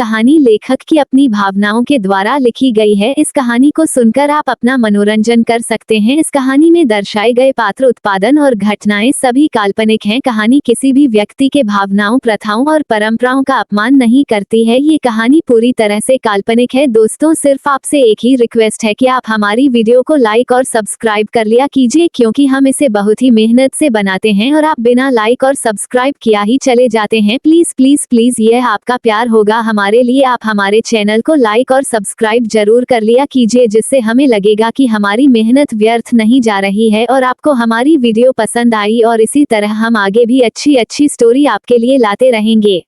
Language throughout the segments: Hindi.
कहानी लेखक की अपनी भावनाओं के द्वारा लिखी गई है। इस कहानी को सुनकर आप अपना मनोरंजन कर सकते हैं। इस कहानी में दर्शाए गए पात्र, उत्पादन और घटनाएं सभी काल्पनिक हैं। कहानी किसी भी व्यक्ति के भावनाओं, प्रथाओं और परंपराओं का अपमान नहीं करती है। ये कहानी पूरी तरह से काल्पनिक है। दोस्तों, सिर्फ आपसे एक ही रिक्वेस्ट है कि आप हमारी वीडियो को लाइक और सब्सक्राइब कर लिया कीजिए, क्योंकि हम इसे बहुत ही मेहनत से बनाते हैं और आप बिना लाइक और सब्सक्राइब किया ही चले जाते हैं। प्लीज प्लीज प्लीज, यह आपका प्यार होगा हमारे लिए। आप हमारे चैनल को लाइक और सब्सक्राइब जरूर कर लिया कीजिए, जिससे हमें लगेगा कि हमारी मेहनत व्यर्थ नहीं जा रही है और आपको हमारी वीडियो पसंद आई, और इसी तरह हम आगे भी अच्छी अच्छी स्टोरी आपके लिए लाते रहेंगे।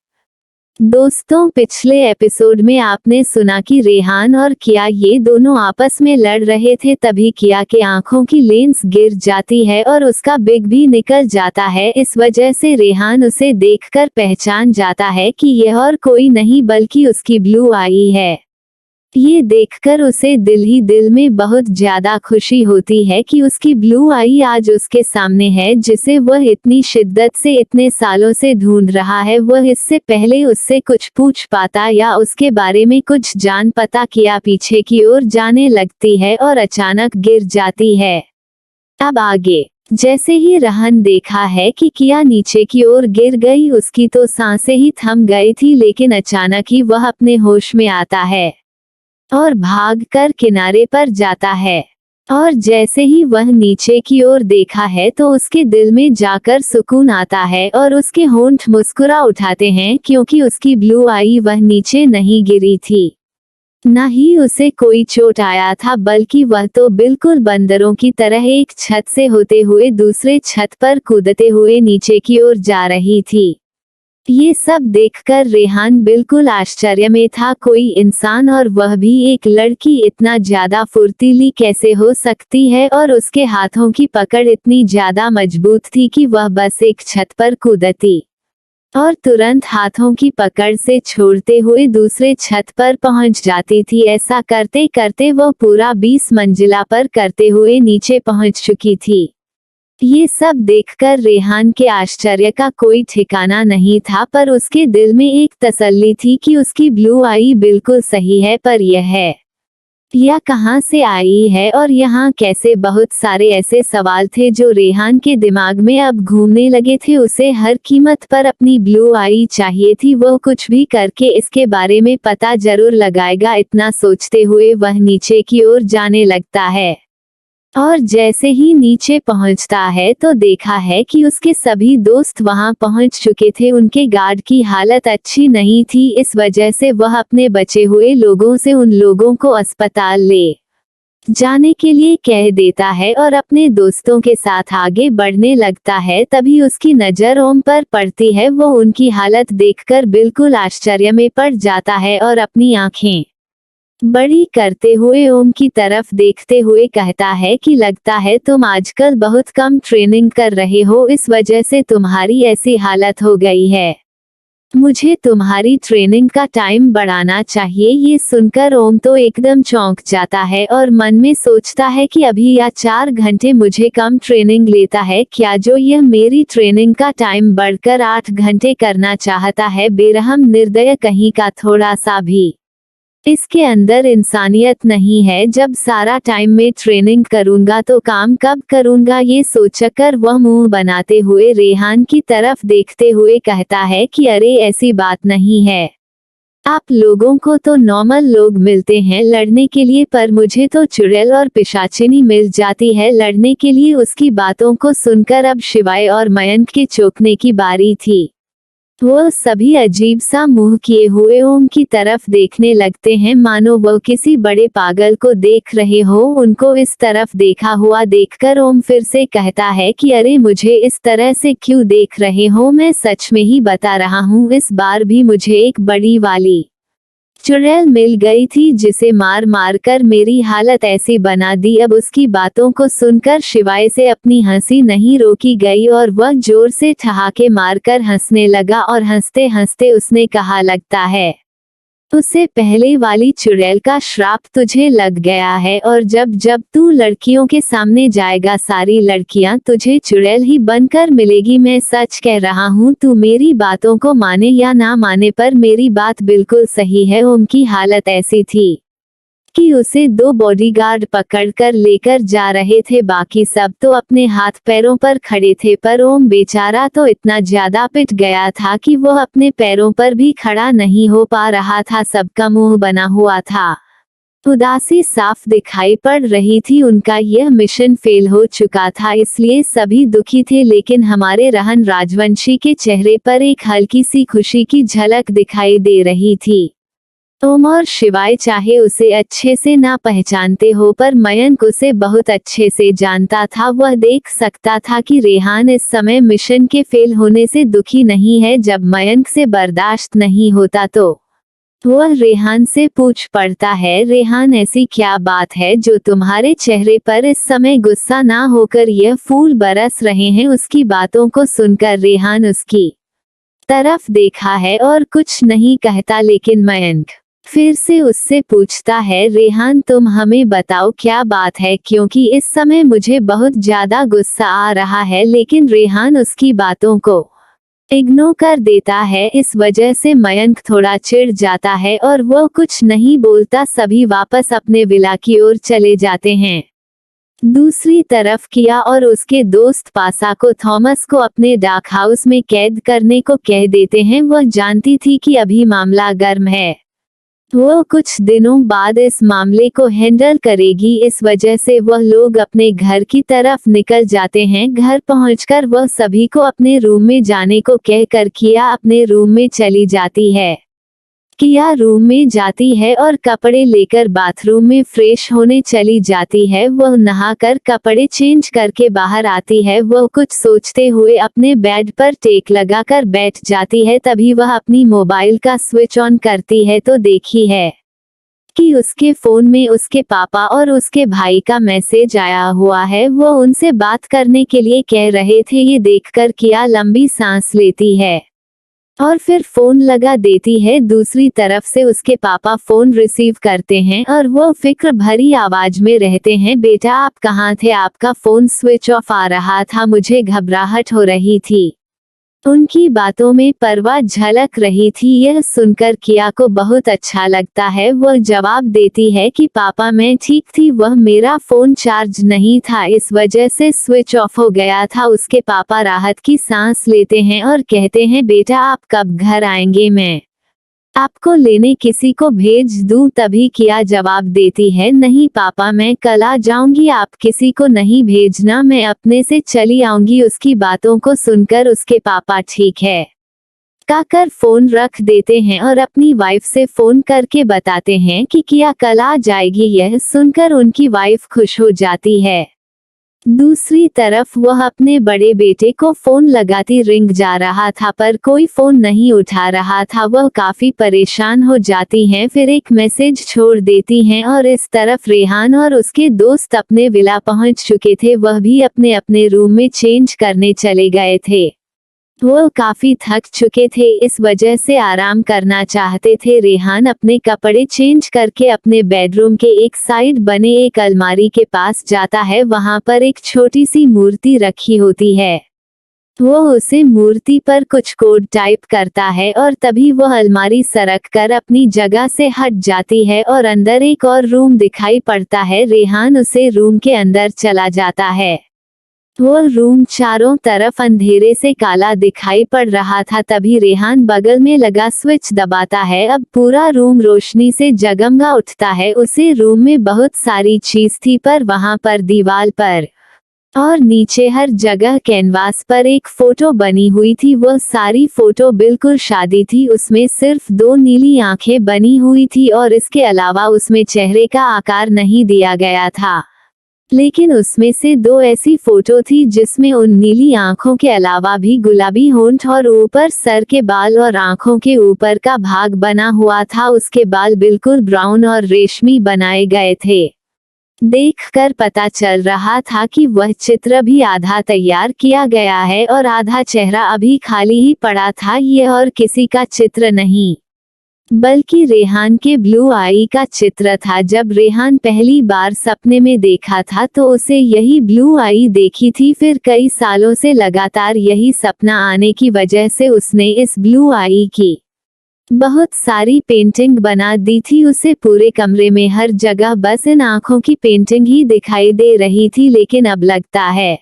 दोस्तों, पिछले एपिसोड में आपने सुना कि रेहान और किया ये दोनों आपस में लड़ रहे थे। तभी किया के आंखों की लेंस गिर जाती है और उसका बिग भी निकल जाता है। इस वजह से रेहान उसे देखकर पहचान जाता है कि यह और कोई नहीं बल्कि उसकी ब्लू आई है। ये देखकर उसे दिल ही दिल में बहुत ज्यादा खुशी होती है कि उसकी ब्लू आई आज उसके सामने है, जिसे वह इतनी शिद्दत से इतने सालों से ढूंढ रहा है। वह इससे पहले उससे कुछ पूछ पाता या उसके बारे में कुछ जान पाता, किया पीछे की ओर जाने लगती है और अचानक गिर जाती है। अब आगे जैसे ही रेहान देखा है कि किया नीचे की ओर गिर गई, उसकी तो सांसें ही थम गई थी, लेकिन अचानक ही वह अपने होश में आता है और भागकर किनारे पर जाता है। और जैसे ही वह नीचे की ओर देखा है तो उसके दिल में जाकर सुकून आता है और उसके होंठ मुस्कुरा उठाते हैं, क्योंकि उसकी ब्लू आई वह नीचे नहीं गिरी थी, न ही उसे कोई चोट आया था, बल्कि वह तो बिल्कुल बंदरों की तरह एक छत से होते हुए दूसरे छत पर कूदते हुए नीचे की ओर जा रही थी। ये सब देखकर रेहान बिल्कुल आश्चर्य में था। कोई इंसान, और वह भी एक लड़की, इतना ज्यादा फुर्तीली कैसे हो सकती है, और उसके हाथों की पकड़ इतनी ज्यादा मजबूत थी कि वह बस एक छत पर कूदती और तुरंत हाथों की पकड़ से छोड़ते हुए दूसरे छत पर पहुंच जाती थी। ऐसा करते करते वह पूरा 20 मंजिला पर करते हुए नीचे पहुंच चुकी थी। ये सब देखकर रेहान के आश्चर्य का कोई ठिकाना नहीं था, पर उसके दिल में एक तसल्ली थी कि उसकी ब्लू आई बिल्कुल सही है। पर यह कहाँ से आई है और यहाँ कैसे? बहुत सारे ऐसे सवाल थे जो रेहान के दिमाग में अब घूमने लगे थे। उसे हर कीमत पर अपनी ब्लू आई चाहिए थी। वह कुछ भी करके इसके बारे में पता जरूर लगाएगा। इतना सोचते हुए वह नीचे की ओर जाने लगता है, और जैसे ही नीचे पहुंचता है तो देखा है कि उसके सभी दोस्त वहां पहुंच चुके थे। उनके गार्ड की हालत अच्छी नहीं थी, इस वजह से वह अपने बचे हुए लोगों से उन लोगों को अस्पताल ले जाने के लिए कह देता है और अपने दोस्तों के साथ आगे बढ़ने लगता है। तभी उसकी नज़र ओम पर पड़ती है। वो उनकी हालत देखकर बिल्कुल आश्चर्य में पड़ जाता है और अपनी आंखें बड़ी करते हुए ओम की तरफ देखते हुए कहता है कि लगता है तुम आजकल बहुत कम ट्रेनिंग कर रहे हो, इस वजह से तुम्हारी ऐसी हालत हो गई है। मुझे तुम्हारी ट्रेनिंग का टाइम बढ़ाना चाहिए। ये सुनकर ओम तो एकदम चौंक जाता है और मन में सोचता है कि अभी या 4 घंटे मुझे कम ट्रेनिंग लेता है क्या, जो यह मेरी ट्रेनिंग का टाइम बढ़कर 8 घंटे करना चाहता है। बेरहम निर्दय कहीं का, थोड़ा सा भी इसके अंदर इंसानियत नहीं है। जब सारा टाइम में ट्रेनिंग करूंगा तो काम कब करूंगा? ये सोचकर वह मुंह बनाते हुए रेहान की तरफ देखते हुए कहता है कि अरे ऐसी बात नहीं है, आप लोगों को तो नॉर्मल लोग मिलते हैं लड़ने के लिए, पर मुझे तो चुड़ैल और पिशाचिनी मिल जाती है लड़ने के लिए। उसकी बातों को सुनकर अब शिवाय और मयंक के चौंकने की बारी थी। वह सभी अजीब सा मुंह किए हुए ओम की तरफ देखने लगते हैं, मानो वह किसी बड़े पागल को देख रहे हो। उनको इस तरफ देखा हुआ देखकर ओम फिर से कहता है कि अरे मुझे इस तरह से क्यों देख रहे हो? मैं सच में ही बता रहा हूँ, इस बार भी मुझे एक बड़ी वाली चुड़ैल मिल गई थी, जिसे मार मार कर मेरी हालत ऐसी बना दी। अब उसकी बातों को सुनकर शिवाय से अपनी हंसी नहीं रोकी गई और वह जोर से ठहाके मारकर हंसने लगा, और हंसते हंसते उसने कहा, लगता है उससे पहले वाली चुड़ैल का श्राप तुझे लग गया है और जब जब तू लड़कियों के सामने जाएगा सारी लड़कियां तुझे चुड़ैल ही बनकर मिलेगी। मैं सच कह रहा हूँ, तू मेरी बातों को माने या ना माने पर मेरी बात बिल्कुल सही है। ओम की हालत ऐसी थी कि उसे 2 बॉडीगार्ड पकड़कर लेकर जा रहे थे, बाकी सब तो अपने हाथ पैरों पर खड़े थे, पर ओम बेचारा तो इतना ज्यादा पिट गया था कि वह अपने पैरों पर भी खड़ा नहीं हो पा रहा था। सबका मुंह बना हुआ था, उदासी साफ दिखाई पड़ रही थी। उनका यह मिशन फेल हो चुका था, इसलिए सभी दुखी थे, लेकिन हमारे रहन राजवंशी के चेहरे पर एक हल्की सी खुशी की झलक दिखाई दे रही थी। ओम और शिवाय चाहे उसे अच्छे से ना पहचानते हो, पर मयंक उसे बहुत अच्छे से जानता था। वह देख सकता था कि रेहान इस समय मिशन के फेल होने से दुखी नहीं है। जब मयंक से बर्दाश्त नहीं होता तो वह रेहान से पूछ पड़ता है, रेहान ऐसी क्या बात है जो तुम्हारे चेहरे पर इस समय गुस्सा ना होकर यह फूल बरस रहे हैं। उसकी बातों को सुनकर रेहान उसकी तरफ देखा है और कुछ नहीं कहता, लेकिन मयंक फिर से उससे पूछता है, रेहान तुम हमें बताओ क्या बात है, क्योंकि इस समय मुझे बहुत ज्यादा गुस्सा आ रहा है। लेकिन रेहान उसकी बातों को इग्नोर कर देता है, इस वजह से मयंक थोड़ा चिढ़ जाता है और वह कुछ नहीं बोलता। सभी वापस अपने विला की ओर चले जाते हैं। दूसरी तरफ किया और उसके दोस्त पासा को थॉमस को अपने डाक हाउस में कैद करने को कह देते हैं। वह जानती थी कि अभी मामला गर्म है, वो कुछ दिनों बाद इस मामले को हैंडल करेगी, इस वजह से वह लोग अपने घर की तरफ निकल जाते हैं। घर पहुंचकर वह सभी को अपने रूम में जाने को कहकर किया अपने रूम में चली जाती है। किया रूम में जाती है और कपड़े लेकर बाथरूम में फ्रेश होने चली जाती है। वह नहाकर कपड़े चेंज करके बाहर आती है। वह कुछ सोचते हुए अपने बेड पर टेक लगाकर बैठ जाती है। तभी वह अपनी मोबाइल का स्विच ऑन करती है तो देखी है कि उसके फोन में उसके पापा और उसके भाई का मैसेज आया हुआ है। वो उनसे बात करने के लिए कह रहे थे। ये देखकर किया लंबी सांस लेती है और फिर फोन लगा देती है। दूसरी तरफ से उसके पापा फोन रिसीव करते हैं और वो फिक्र भरी आवाज में रहते हैं, बेटा आप कहाँ थे, आपका फोन स्विच ऑफ आ रहा था, मुझे घबराहट हो रही थी। उनकी बातों में परवाह झलक रही थी। यह सुनकर किया को बहुत अच्छा लगता है। वह जवाब देती है कि पापा मैं ठीक थी, वह मेरा फोन चार्ज नहीं था, इस वजह से स्विच ऑफ हो गया था। उसके पापा राहत की सांस लेते हैं और कहते हैं, बेटा आप कब घर आएंगे, मैं आपको लेने किसी को भेज दूं। तभी किया जवाब देती है, नहीं पापा मैं कल आ जाऊंगी, आप किसी को नहीं भेजना, मैं अपने से चली आऊंगी। उसकी बातों को सुनकर उसके पापा ठीक है कहकर फोन रख देते हैं और अपनी वाइफ से फोन करके बताते हैं कि किया कल आ जाएगी। यह सुनकर उनकी वाइफ खुश हो जाती है। दूसरी तरफ वह अपने बड़े बेटे को फोन लगाती रिंग जा रहा था, पर कोई फोन नहीं उठा रहा था। वह काफी परेशान हो जाती हैं, फिर एक मैसेज छोड़ देती हैं और इस तरफ रेहान और उसके दोस्त अपने विला पहुंच चुके थे। वह भी अपने अपने रूम में चेंज करने चले गए थे। वो काफी थक चुके थे, इस वजह से आराम करना चाहते थे। रेहान अपने कपड़े चेंज करके अपने बेडरूम के एक साइड बने एक अलमारी के पास जाता है। वहां पर एक छोटी सी मूर्ति रखी होती है। वो उसे मूर्ति पर कुछ कोड टाइप करता है और तभी वह अलमारी सरक कर अपनी जगह से हट जाती है और अंदर एक और रूम दिखाई पड़ता है। रेहान उसे रूम के अंदर चला जाता है। वो रूम चारों तरफ अंधेरे से काला दिखाई पड़ रहा था। तभी रेहान बगल में लगा स्विच दबाता है। अब पूरा रूम रोशनी से जगमगा उठता है। उसे रूम में बहुत सारी चीज थी, पर वहां पर दीवार पर और नीचे हर जगह कैनवास पर एक फोटो बनी हुई थी। वह सारी फोटो बिल्कुल शादी थी। उसमें सिर्फ 2 नीली आंखें बनी हुई थी और इसके अलावा उसमें चेहरे का आकार नहीं दिया गया था। लेकिन उसमें से 2 ऐसी फोटो थी जिसमें उन नीली आंखों के अलावा भी गुलाबी होंठ और ऊपर सर के बाल और आंखों के ऊपर का भाग बना हुआ था। उसके बाल बिल्कुल ब्राउन और रेशमी बनाए गए थे। देखकर पता चल रहा था कि वह चित्र भी आधा तैयार किया गया है और आधा चेहरा अभी खाली ही पड़ा था। ये और किसी का चित्र नहीं बल्कि रेहान के ब्लू आई का चित्र था। जब रेहान पहली बार सपने में देखा था तो उसे यही ब्लू आई देखी थी। फिर कई सालों से लगातार यही सपना आने की वजह से उसने इस ब्लू आई की बहुत सारी पेंटिंग बना दी थी। उसे पूरे कमरे में हर जगह बस इन आंखों की पेंटिंग ही दिखाई दे रही थी। लेकिन अब लगता है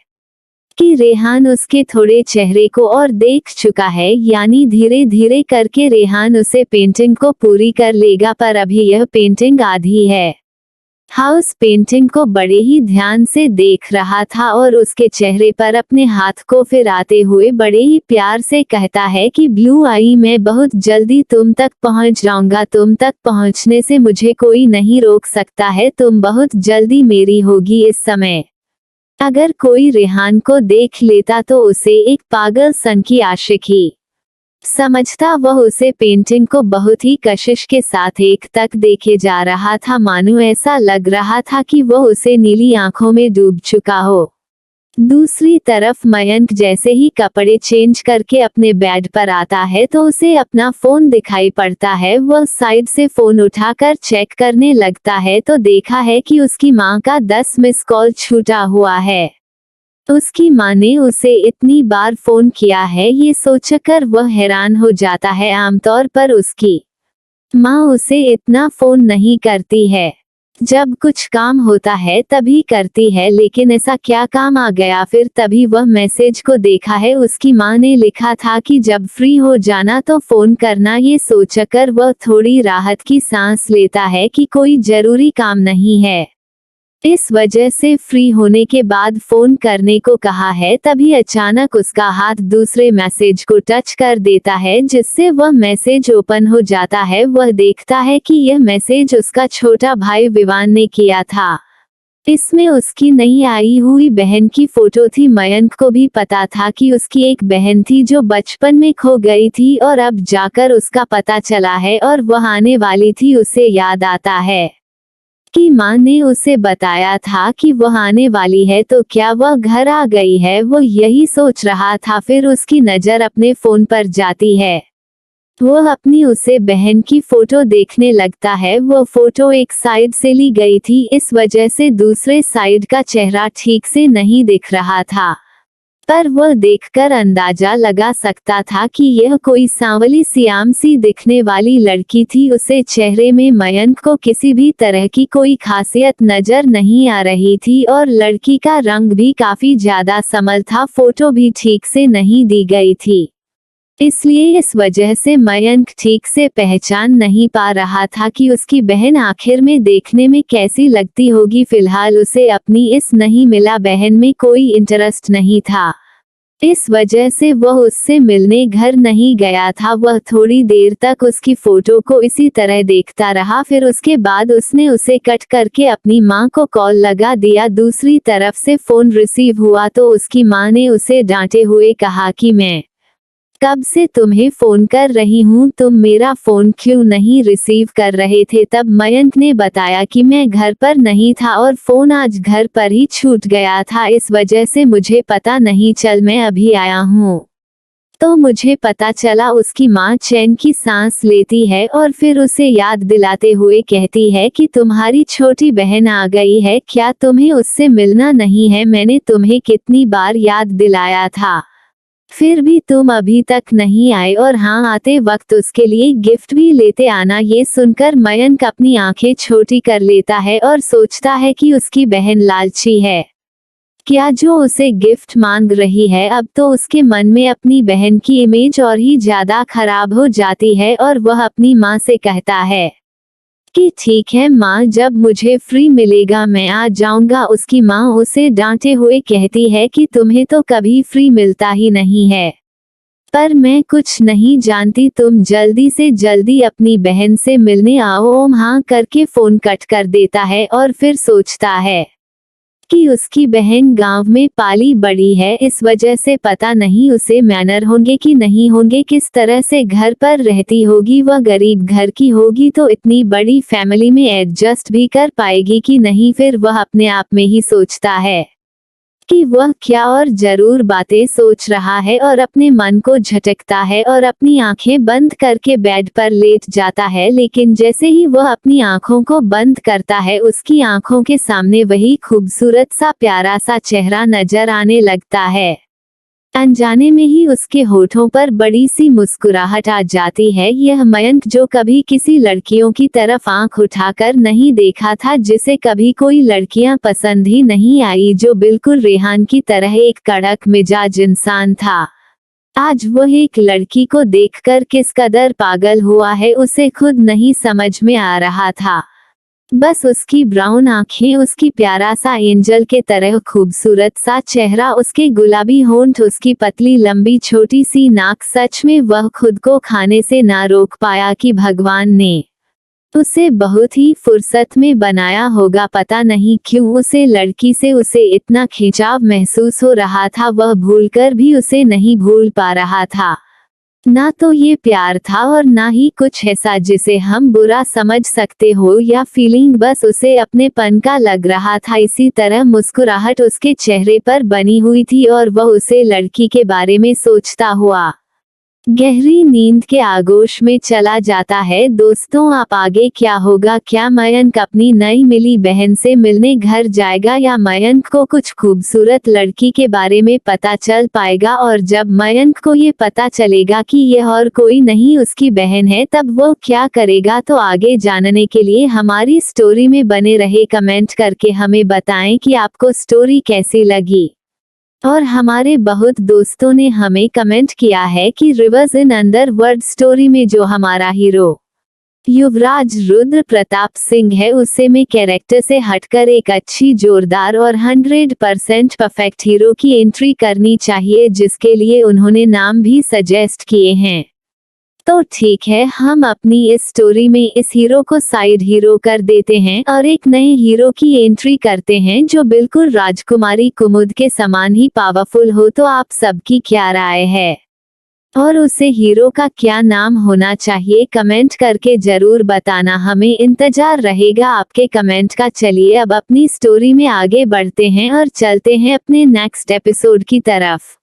कि रेहान उसके थोड़े चेहरे को और देख चुका है, यानी धीरे धीरे करके रेहान उसे पेंटिंग को पूरी कर लेगा। पर अभी यह पेंटिंग आधी है। हाउस पेंटिंग को बड़े ही ध्यान से देख रहा था और उसके चेहरे पर अपने हाथ को फिराते हुए बड़े ही प्यार से कहता है कि ब्लू आई, मैं बहुत जल्दी तुम तक पहुंच जाऊंगा। तुम तक पहुंचने से मुझे कोई नहीं रोक सकता है। तुम बहुत जल्दी मेरी होगी। इस समय अगर कोई रेहान को देख लेता तो उसे एक पागल सन की आशिक ही समझता। वह उसे पेंटिंग को बहुत ही कशिश के साथ एक तक देखे जा रहा था, मानो ऐसा लग रहा था कि वह उसे नीली आंखों में डूब चुका हो। दूसरी तरफ मयंक जैसे ही कपड़े चेंज करके अपने बेड पर आता है तो उसे अपना फोन दिखाई पड़ता है। वह साइड से फोन उठाकर चेक करने लगता है तो देखा है कि उसकी माँ का 10 मिस कॉल छूटा हुआ है। उसकी माँ ने उसे इतनी बार फोन किया है, ये सोचकर वह हैरान हो जाता है। आमतौर पर उसकी माँ उसे इतना फोन नहीं करती है, जब कुछ काम होता है तभी करती है। लेकिन ऐसा क्या काम आ गया? फिर तभी वह मैसेज को देखा है। उसकी माँ ने लिखा था कि जब फ्री हो जाना तो फोन करना। ये सोचकर वह थोड़ी राहत की सांस लेता है कि कोई जरूरी काम नहीं है, इस वजह से फ्री होने के बाद फोन करने को कहा है। तभी अचानक उसका हाथ दूसरे मैसेज को टच कर देता है, जिससे वह मैसेज ओपन हो जाता है। वह देखता है कि यह मैसेज उसका छोटा भाई विवान ने किया था। इसमें उसकी नई आई हुई बहन की फोटो थी। मयंक को भी पता था कि उसकी एक बहन थी जो बचपन में खो गई थी और अब जाकर उसका पता चला है और वह आने वाली थी। उसे याद आता है कि माँ ने उसे बताया था कि वह आने वाली है, तो क्या वह घर आ गई है? वो यही सोच रहा था। फिर उसकी नज़र अपने फोन पर जाती है। वह अपनी उसे बहन की फोटो देखने लगता है। वह फोटो एक साइड से ली गई थी, इस वजह से दूसरे साइड का चेहरा ठीक से नहीं दिख रहा था, पर वह देखकर अंदाजा लगा सकता था कि यह कोई सांवली सियाम सी दिखने वाली लड़की थी। उसे चेहरे में मयंक को किसी भी तरह की कोई खासियत नजर नहीं आ रही थी और लड़की का रंग भी काफी ज्यादा समल था। फोटो भी ठीक से नहीं दी गई थी, इसलिए इस वजह से मयंक ठीक से पहचान नहीं पा रहा था कि उसकी बहन आखिर में देखने में कैसी लगती होगी। फिलहाल उसे अपनी इस नहीं मिला बहन में कोई इंटरेस्ट नहीं था, इस वजह से वह उससे मिलने घर नहीं गया था। वह थोड़ी देर तक उसकी फोटो को इसी तरह देखता रहा। फिर उसके बाद उसने उसे कट करके अपनी माँ को कॉल लगा दिया। दूसरी तरफ से फोन रिसीव हुआ तो उसकी माँ ने उसे डांटे हुए कहा कि मैं कब से तुम्हें फोन कर रही हूँ, तुम मेरा फोन क्यों नहीं रिसीव कर रहे थे? तब मयंक ने बताया कि मैं घर पर नहीं था और फोन आज घर पर ही छूट गया था, इस वजह से मुझे पता नहीं चल, मैं अभी आया हूँ तो मुझे पता चला। उसकी माँ चैन की सांस लेती है और फिर उसे याद दिलाते हुए कहती है कि तुम्हारी छोटी बहन आ गई है, क्या तुम्हें उससे मिलना नहीं है? मैंने तुम्हें कितनी बार याद दिलाया था, फिर भी तुम अभी तक नहीं आए, और हाँ, आते वक्त उसके लिए गिफ्ट भी लेते आना। ये सुनकर मयंक अपनी आंखें छोटी कर लेता है और सोचता है कि उसकी बहन लालची है क्या, जो उसे गिफ्ट मांग रही है। अब तो उसके मन में अपनी बहन की इमेज और ही ज्यादा खराब हो जाती है और वह अपनी माँ से कहता है कि ठीक है माँ, जब मुझे फ्री मिलेगा मैं आ जाऊंगा। उसकी माँ उसे डांटे हुए कहती है कि तुम्हें तो कभी फ्री मिलता ही नहीं है, पर मैं कुछ नहीं जानती, तुम जल्दी से जल्दी अपनी बहन से मिलने आओ। ओम हाँ करके फोन कट कर देता है और फिर सोचता है कि उसकी बहन गांव में पाली बड़ी है, इस वजह से पता नहीं उसे मैनर होंगे कि नहीं होंगे, किस तरह से घर पर रहती होगी। वह गरीब घर की होगी तो इतनी बड़ी फैमिली में एडजस्ट भी कर पाएगी कि नहीं। फिर वह अपने आप में ही सोचता है कि वह क्या और जरूर बातें सोच रहा है और अपने मन को झटकता है और अपनी आंखें बंद करके बेड पर लेट जाता है। लेकिन जैसे ही वह अपनी आंखों को बंद करता है उसकी आंखों के सामने वही खूबसूरत सा प्यारा सा चेहरा नजर आने लगता है। अनजाने में ही उसके होठों पर बड़ी सी मुस्कुराहट आ जाती है। यह मयंक जो कभी किसी लड़कियों की तरफ आंख उठाकर नहीं देखा था, जिसे कभी कोई लड़कियां पसंद ही नहीं आई, जो बिल्कुल रेहान की तरह एक कड़क मिजाज इंसान था, आज वह एक लड़की को देखकर किस कदर पागल हुआ है उसे खुद नहीं समझ में आ रहा था। बस उसकी ब्राउन आंखें, उसकी प्यारा सा एंजल के तरह खूबसूरत सा चेहरा, उसके गुलाबी होंठ, उसकी पतली लंबी छोटी सी नाक, सच में वह खुद को खाने से ना रोक पाया कि भगवान ने उसे बहुत ही फुर्सत में बनाया होगा। पता नहीं क्यों उसे लड़की से उसे इतना खिंचाव महसूस हो रहा था, वह भूलकर भी उसे नहीं भूल पा रहा था। ना तो ये प्यार था और ना ही कुछ ऐसा जिसे हम बुरा समझ सकते हो या फीलिंग, बस उसे अपनेपन का लग रहा था। इसी तरह मुस्कुराहट उसके चेहरे पर बनी हुई थी और वह उसे लड़की के बारे में सोचता हुआ गहरी नींद के आगोश में चला जाता है। दोस्तों, आप आगे क्या होगा? क्या मयंक अपनी नई मिली बहन से मिलने घर जाएगा या मयंक को कुछ खूबसूरत लड़की के बारे में पता चल पाएगा? और जब मयंक को ये पता चलेगा कि यह और कोई नहीं उसकी बहन है, तब वो क्या करेगा? तो आगे जानने के लिए हमारी स्टोरी में बने रहे। कमेंट करके हमें बताएं कि आपको स्टोरी कैसी लगी। और हमारे बहुत दोस्तों ने हमें कमेंट किया है कि रिवर्स इन अंडरवर्ल्ड स्टोरी में जो हमारा हीरो युवराज रुद्र प्रताप सिंह है, उसे में कैरेक्टर से हटकर एक अच्छी, जोरदार और 100% परफेक्ट हीरो की एंट्री करनी चाहिए, जिसके लिए उन्होंने नाम भी सजेस्ट किए हैं। तो ठीक है, हम अपनी इस स्टोरी में इस हीरो को साइड हीरो कर देते हैं और एक नए हीरो की एंट्री करते हैं जो बिल्कुल राजकुमारी कुमुद के समान ही पावरफुल हो। तो आप सबकी क्या राय है और उसे हीरो का क्या नाम होना चाहिए? कमेंट करके जरूर बताना, हमें इंतजार रहेगा आपके कमेंट का। चलिए अब अपनी स्टोरी में आगे बढ़ते हैं और चलते हैं अपने नेक्स्ट एपिसोड की तरफ।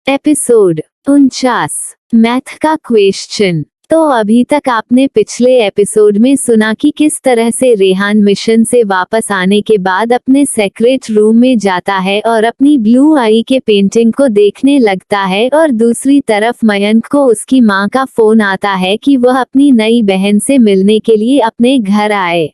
एपिसोड 49, मैथ का क्वेश्चन। तो अभी तक आपने पिछले एपिसोड में सुना कि किस तरह से रेहान मिशन से वापस आने के बाद अपने सेक्रेट रूम में जाता है और अपनी ब्लू आई के पेंटिंग को देखने लगता है, और दूसरी तरफ मयंक को उसकी माँ का फोन आता है कि वह अपनी नई बहन से मिलने के लिए अपने घर आए।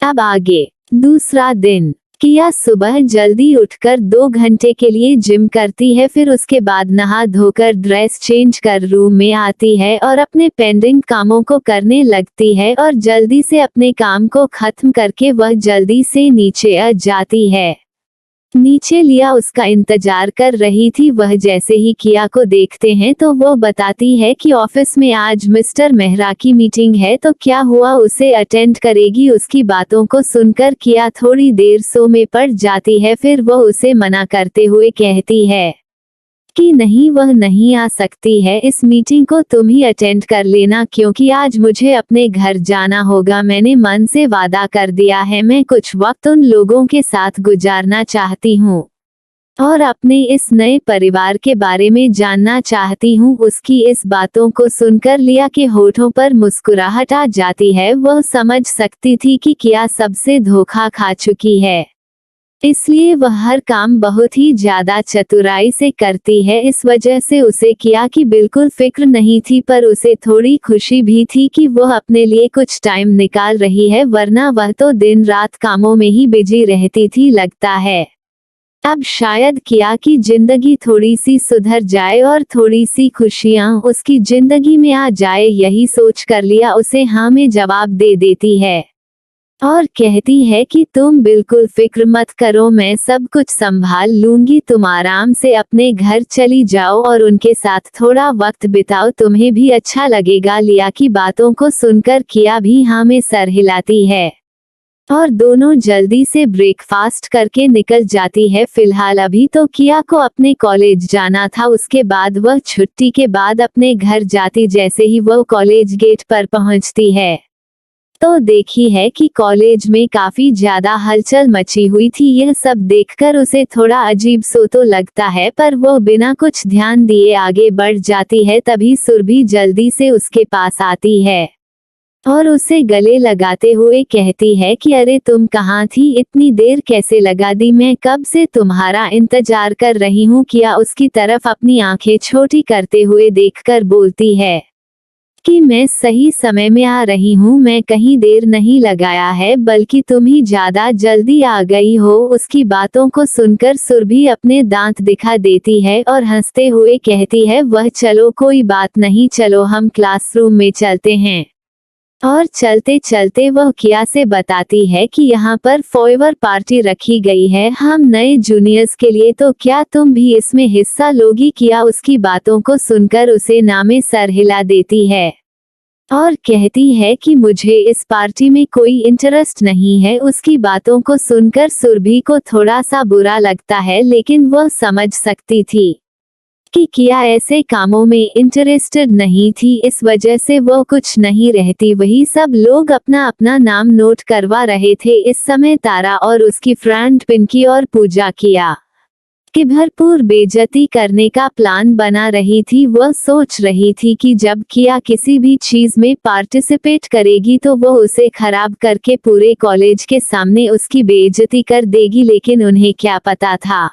अब आगे। दूसरा दिन। किया सुबह जल्दी उठकर 2 घंटे के लिए जिम करती है, फिर उसके बाद नहा धोकर ड्रेस चेंज कर रूम में आती है और अपने पेंडिंग कामों को करने लगती है और जल्दी से अपने काम को खत्म करके वह जल्दी से नीचे आ जाती है। नीचे लिया उसका इंतजार कर रही थी। वह जैसे ही किया को देखते हैं तो वो बताती है कि ऑफिस में आज मिस्टर मेहरा की मीटिंग है, तो क्या हुआ, उसे अटेंड करेगी। उसकी बातों को सुनकर किया थोड़ी देर सो में पड़ जाती है, फिर वह उसे मना करते हुए कहती है कि नहीं, वह नहीं आ सकती है, इस मीटिंग को तुम ही अटेंड कर लेना, क्योंकि आज मुझे अपने घर जाना होगा। मैंने मन से वादा कर दिया है, मैं कुछ वक्त उन लोगों के साथ गुजारना चाहती हूँ और अपने इस नए परिवार के बारे में जानना चाहती हूँ। उसकी इस बातों को सुनकर लिया के होठों पर मुस्कुराहट आ जाती है। वह समझ सकती थी कि किया सबसे धोखा खा चुकी है, इसलिए वह हर काम बहुत ही ज्यादा चतुराई से करती है। इस वजह से उसे किया की बिल्कुल फिक्र नहीं थी, पर उसे थोड़ी खुशी भी थी कि वह अपने लिए कुछ टाइम निकाल रही है, वरना वह तो दिन रात कामों में ही बिजी रहती थी। लगता है अब शायद किया की जिंदगी थोड़ी सी सुधर जाए और थोड़ी सी खुशियां उसकी जिंदगी में आ जाए। यही सोच कर लिया उसे हाँ में जवाब दे देती है और कहती है कि तुम बिल्कुल फिक्र मत करो, मैं सब कुछ संभाल लूंगी, तुम आराम से अपने घर चली जाओ और उनके साथ थोड़ा वक्त बिताओ, तुम्हें भी अच्छा लगेगा। लिया की बातों को सुनकर किया भी हाँ में सर हिलाती है और दोनों जल्दी से ब्रेकफास्ट करके निकल जाती है। फिलहाल अभी तो किया को अपने कॉलेज जाना था, उसके बाद वह छुट्टी के बाद अपने घर जाती। जैसे ही वह कॉलेज गेट पर पहुंचती है तो देखी है कि कॉलेज में काफी ज्यादा हलचल मची हुई थी। यह सब देखकर उसे थोड़ा अजीब सो तो लगता है, पर वो बिना कुछ ध्यान दिए आगे बढ़ जाती है। तभी सुरभि जल्दी से उसके पास आती है और उसे गले लगाते हुए कहती है कि अरे तुम कहाँ थी, इतनी देर कैसे लगा दी, मैं कब से तुम्हारा इंतजार कर रही हूँ। किया उसकी तरफ अपनी आंखें छोटी करते हुए देखकर बोलती है कि मैं सही समय में आ रही हूँ, मैं कहीं देर नहीं लगाया है, बल्कि तुम ही ज्यादा जल्दी आ गई हो। उसकी बातों को सुनकर सुरभि अपने दांत दिखा देती है और हंसते हुए कहती है वह चलो कोई बात नहीं, चलो हम क्लासरूम में चलते हैं। और चलते चलते वह किया से बताती है कि यहाँ पर फेयरवेल पार्टी रखी गई है हम नए जूनियर्स के लिए, तो क्या तुम भी इसमें हिस्सा लोगी। किया उसकी बातों को सुनकर उसे नामे सर हिला देती है और कहती है कि मुझे इस पार्टी में कोई इंटरेस्ट नहीं है। उसकी बातों को सुनकर सुरभि को थोड़ा सा बुरा लगता है, लेकिन वह समझ सकती थी कि किया ऐसे कामों में इंटरेस्टेड नहीं थी, इस वजह से वो कुछ नहीं रहती। वही सब लोग अपना अपना नाम नोट करवा रहे थे। इस समय तारा और उसकी फ्रेंड पिंकी और पूजा किया कि भरपूर बेइज्जती करने का प्लान बना रही थी। वह सोच रही थी कि जब किया किसी भी चीज में पार्टिसिपेट करेगी तो वो उसे खराब करके पूरे कॉलेज के सामने उसकी बेइज्जती कर देगी, लेकिन उन्हें क्या पता था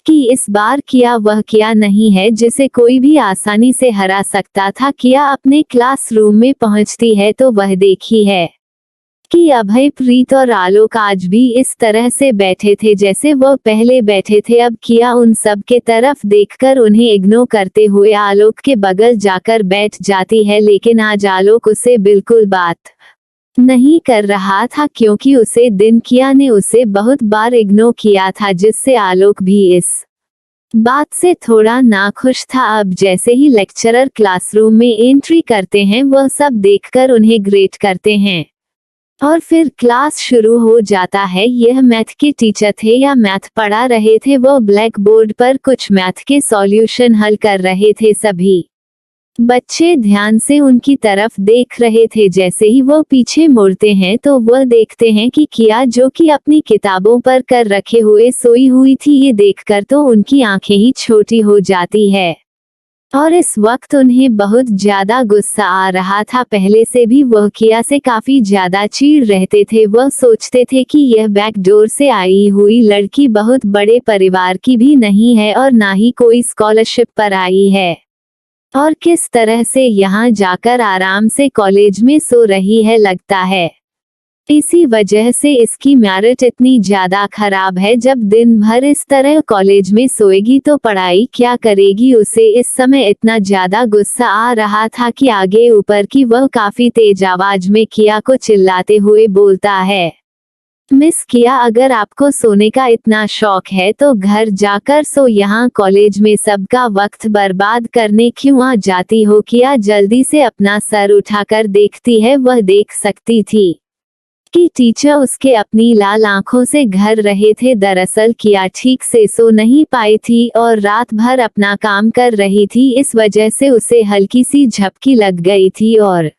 कि इस बार किया वह किया नहीं है जिसे कोई भी आसानी से हरा सकता था। किया अपने क्लासरूम में पहुंचती है तो वह देखी है कि अभय, प्रीत और आलोक आज भी इस तरह से बैठे थे जैसे वह पहले बैठे थे। अब किया उन सब के तरफ देखकर उन्हें इग्नोर करते हुए आलोक के बगल जाकर बैठ जाती है, लेकिन आज आलोक उसे बिल्कुल बात नहीं कर रहा था, क्योंकि उसे दिन किया ने उसे बहुत बार इग्नोर किया था, जिससे आलोक भी इस बात से थोड़ा नाखुश था। अब जैसे ही लेक्चरर क्लासरूम में एंट्री करते हैं वह सब देखकर उन्हें ग्रेट करते हैं और फिर क्लास शुरू हो जाता है। यह मैथ के टीचर थे या मैथ पढ़ा रहे थे, वो ब्लैक बोर्ड पर कुछ मैथ के सॉल्यूशन हल कर रहे थे। सभी बच्चे ध्यान से उनकी तरफ देख रहे थे। जैसे ही वो पीछे मुड़ते हैं तो वह देखते हैं कि किया, जो कि अपनी किताबों पर कर रखे हुए सोई हुई थी। ये देखकर तो उनकी आंखें ही छोटी हो जाती है और इस वक्त उन्हें बहुत ज्यादा गुस्सा आ रहा था। पहले से भी वह किया से काफी ज्यादा चिढ़ रहते थे। वह सोचते थे कि यह बैकडोर से आई हुई लड़की बहुत बड़े परिवार की भी नहीं है और ना ही कोई स्कॉलरशिप पर आई है, और किस तरह से यहाँ जाकर आराम से कॉलेज में सो रही है लगता है। इसी वजह से इसकी मेरिट इतनी ज्यादा खराब है। जब दिन भर इस तरह कॉलेज में सोएगी तो पढ़ाई क्या करेगी। उसे इस समय इतना ज्यादा गुस्सा आ रहा था कि आगे ऊपर की वह काफी तेज आवाज में किया को चिल्लाते हुए बोलता है, मिस किया, अगर आपको सोने का इतना शौक है तो घर जाकर सो, यहाँ कॉलेज में सबका वक्त बर्बाद करने क्यों आ जाती हो। किया जल्दी से अपना सर उठाकर देखती है। वह देख सकती थी कि टीचर उसके अपनी लाल आंखों से घर रहे थे। दरअसल किया ठीक से सो नहीं पाई थी और रात भर अपना काम कर रही थी, इस वजह से उसे हल्की सी झपकी लग गई थी और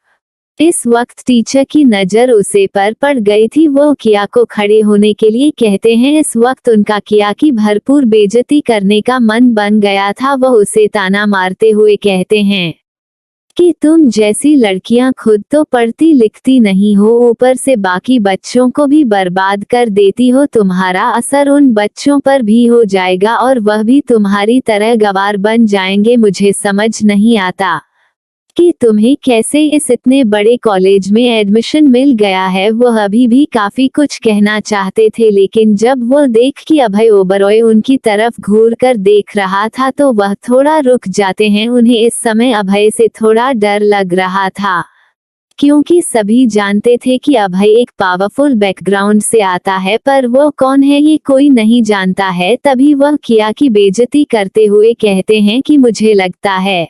इस वक्त टीचर की नजर उसे पर पड़ गई थी। वो किया को खड़े होने के लिए कहते हैं। इस वक्त उनका किया की भरपूर बेइज्जती करने का मन बन गया था। वह उसे ताना मारते हुए कहते हैं कि तुम जैसी लड़कियां खुद तो पढ़ती लिखती नहीं हो, ऊपर से बाकी बच्चों को भी बर्बाद कर देती हो। तुम्हारा असर उन बच्चों पर भी हो जाएगा और वह भी तुम्हारी तरह गवार बन जाएंगे। मुझे समझ नहीं आता कि तुम्हें कैसे इस इतने बड़े कॉलेज में एडमिशन मिल गया है। वह अभी भी काफी कुछ कहना चाहते थे, लेकिन जब वो देख कि अभय ओबरॉय उनकी तरफ घूर कर देख रहा था तो वह थोड़ा रुक जाते हैं। उन्हें इस समय अभय से थोड़ा डर लग रहा था, क्योंकि सभी जानते थे कि अभय एक पावरफुल बैकग्राउंड से आता है, पर वो कौन है ये कोई नहीं जानता है। तभी वह किया की बेइज्जती करते हुए कहते हैं कि मुझे लगता है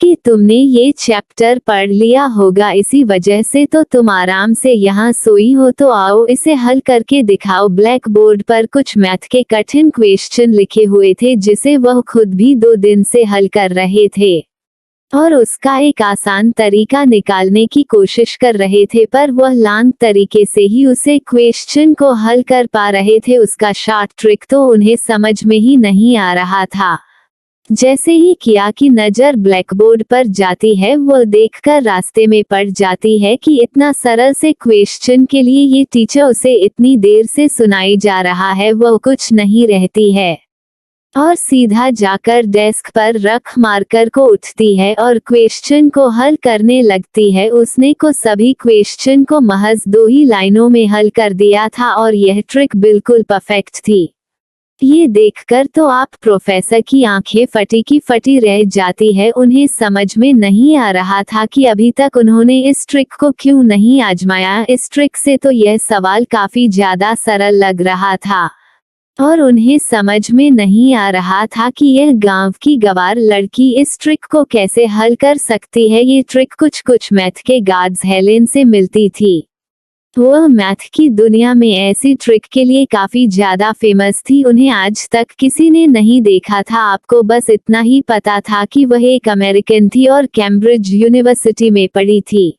कि तुमने ये चैप्टर पढ़ लिया होगा, इसी वजह से तो तुम आराम से यहाँ सोई हो, तो आओ इसे हल करके दिखाओ। ब्लैक बोर्ड पर कुछ मैथ के कठिन क्वेश्चन लिखे हुए थे जिसे वह खुद भी 2 दिन से हल कर रहे थे। और उसका एक आसान तरीका निकालने की कोशिश कर रहे थे, पर वह लॉन्ग तरीके से ही उसे क्वेश्चन को हल कर पा रहे थे। उसका शॉर्ट ट्रिक तो उन्हें समझ में ही नहीं आ रहा था। जैसे ही किया की नजर ब्लैकबोर्ड पर जाती है, वह देखकर रास्ते में पड़ जाती है कि इतना सरल से क्वेश्चन के लिए ये टीचर उसे इतनी देर से सुनाई जा रहा है, वह कुछ नहीं रहती है और सीधा जाकर डेस्क पर रख मार्कर को उठती है और क्वेश्चन को हल करने लगती है। उसने को सभी क्वेश्चन को महज 2 ही लाइनों में हल कर दिया था और यह ट्रिक बिल्कुल परफेक्ट थी। ये देखकर तो आप प्रोफेसर की आंखें फटी की फटी रह जाती है। उन्हें समझ में नहीं आ रहा था कि अभी तक उन्होंने इस ट्रिक को क्यों नहीं आजमाया। इस ट्रिक से तो यह सवाल काफी ज्यादा सरल लग रहा था और उन्हें समझ में नहीं आ रहा था कि यह गांव की गंवार लड़की इस ट्रिक को कैसे हल कर सकती है। ये ट्रिक कुछ मैथ के गॉड्स हेलेन से मिलती थी। वह मैथ की दुनिया में ऐसी ट्रिक के लिए काफी ज्यादा फेमस थी। उन्हें आज तक किसी ने नहीं देखा था। आपको बस इतना ही पता था कि वह एक अमेरिकन थी और कैम्ब्रिज यूनिवर्सिटी में पढ़ी थी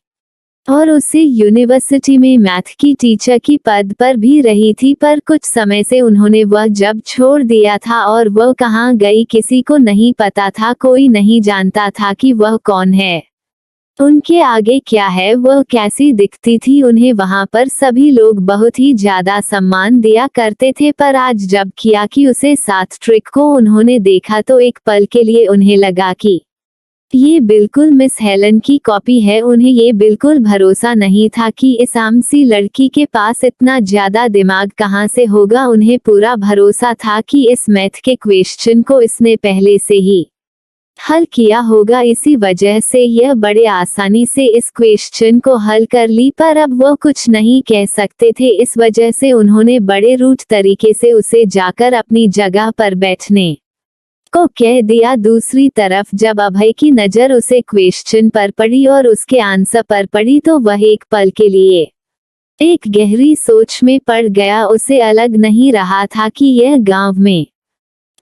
और उसे यूनिवर्सिटी में मैथ की टीचर की पद पर भी रही थी, पर कुछ समय से उन्होंने वह जब छोड़ दिया था और वह कहाँ गई किसी को नहीं पता था। कोई नहीं जानता था कि वह कौन है, उनके आगे क्या है, वह कैसी दिखती थी। उन्हें वहां पर सभी लोग बहुत ही ज्यादा सम्मान दिया करते थे, पर आज जब किया कि उसे साथ ट्रिक को उन्होंने देखा तो एक पल के लिए उन्हें लगा कि ये बिल्कुल मिस हेलन की कॉपी है। उन्हें ये बिल्कुल भरोसा नहीं था कि इस आम सी लड़की के पास इतना ज्यादा दिमाग कहाँ से होगा। उन्हें पूरा भरोसा था कि इस मैथ के क्वेश्चन को इसने पहले से ही हल किया होगा, इसी वजह से यह बड़े आसानी से इस क्वेश्चन को हल कर ली। पर अब वो कुछ नहीं कह सकते थे, इस वजह से उन्होंने बड़े रूट तरीके से उसे जाकर अपनी जगह पर बैठने को कह दिया। दूसरी तरफ जब अभय की नजर उसे क्वेश्चन पर पड़ी और उसके आंसर पर पड़ी तो वह एक पल के लिए एक गहरी सोच में पड़ गया। उसे अलग नहीं रहा था कि यह गांव में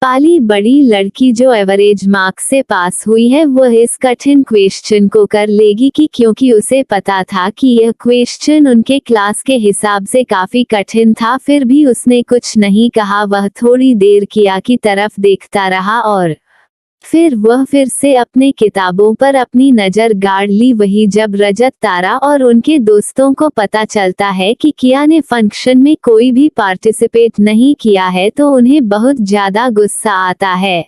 पाली बड़ी लड़की जो एवरेज मार्क्स से पास हुई है, वह इस कठिन क्वेश्चन को कर लेगी कि क्योंकि उसे पता था कि यह क्वेश्चन उनके क्लास के हिसाब से काफी कठिन था। फिर भी उसने कुछ नहीं कहा। वह थोड़ी देर किया की तरफ देखता रहा और फिर वह फिर से अपने किताबों पर अपनी नजर गाड़ ली। वही जब रजत, तारा और उनके दोस्तों को पता चलता है कि किया ने फंक्शन में कोई भी पार्टिसिपेट नहीं किया है तो उन्हें बहुत ज्यादा गुस्सा आता है।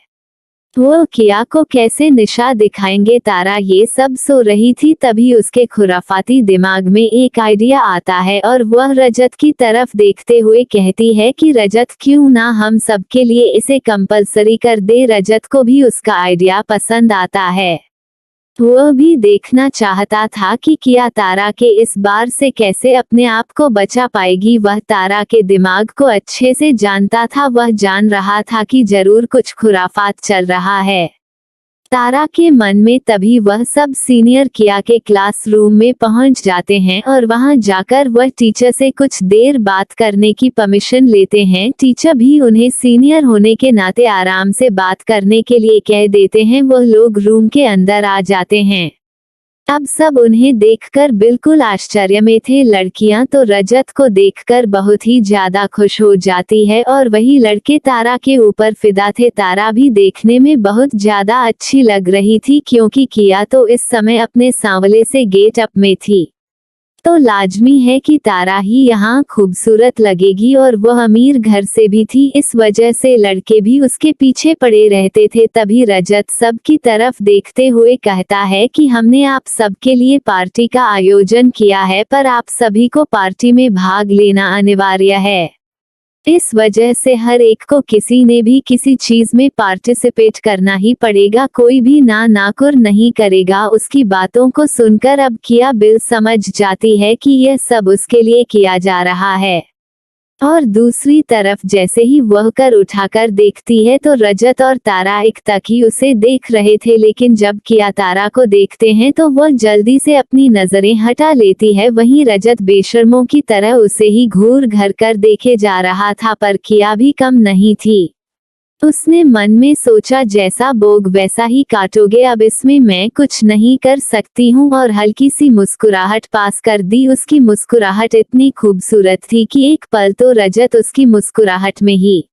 वो किया को कैसे निशा दिखाएंगे। तारा ये सब सो रही थी, तभी उसके खुराफाती दिमाग में एक आइडिया आता है और वह रजत की तरफ देखते हुए कहती है कि रजत, क्यों ना हम सबके लिए इसे कंपलसरी कर दे। रजत को भी उसका आइडिया पसंद आता है। वह भी देखना चाहता था कि किया तारा के इस बार से कैसे अपने आप को बचा पाएगी। वह तारा के दिमाग को अच्छे से जानता था। वह जान रहा था कि जरूर कुछ खुराफात चल रहा है तारा के मन में। तभी वह सब सीनियर किया के क्लासरूम में पहुंच जाते हैं और वहां जाकर वह टीचर से कुछ देर बात करने की परमिशन लेते हैं। टीचर भी उन्हें सीनियर होने के नाते आराम से बात करने के लिए कह देते हैं। वह लोग रूम के अंदर आ जाते हैं। अब सब उन्हें देखकर बिल्कुल आश्चर्य में थे। लड़कियां तो रजत को देखकर बहुत ही ज्यादा खुश हो जाती है और वही लड़के तारा के ऊपर फिदा थे। तारा भी देखने में बहुत ज्यादा अच्छी लग रही थी, क्योंकि किया तो इस समय अपने सांवले से गेट अप में थी, तो लाजमी है कि तारा ही यहाँ खूबसूरत लगेगी और वह अमीर घर से भी थी, इस वजह से लड़के भी उसके पीछे पड़े रहते थे। तभी रजत सब की तरफ देखते हुए कहता है कि हमने आप सबके लिए पार्टी का आयोजन किया है, पर आप सभी को पार्टी में भाग लेना अनिवार्य है। इस वजह से हर एक को किसी ने भी किसी चीज में पार्टिसिपेट करना ही पड़ेगा। कोई भी ना नाकुर नहीं करेगा। उसकी बातों को सुनकर अब किया बिल समझ जाती है कि यह सब उसके लिए किया जा रहा है। और दूसरी तरफ जैसे ही वह कर उठाकर देखती है तो रजत और तारा एक तक ही उसे देख रहे थे, लेकिन जब किया तारा को देखते हैं तो वह जल्दी से अपनी नजरें हटा लेती है। वहीं रजत बेशर्मों की तरह उसे ही घूर घर कर देखे जा रहा था, पर किया भी कम नहीं थी। उसने मन में सोचा, जैसा बोग वैसा ही काटोगे, अब इसमें मैं कुछ नहीं कर सकती हूँ, और हल्की सी मुस्कुराहट पास कर दी। उसकी मुस्कुराहट इतनी खूबसूरत थी कि एक पल तो रजत उसकी मुस्कुराहट में ही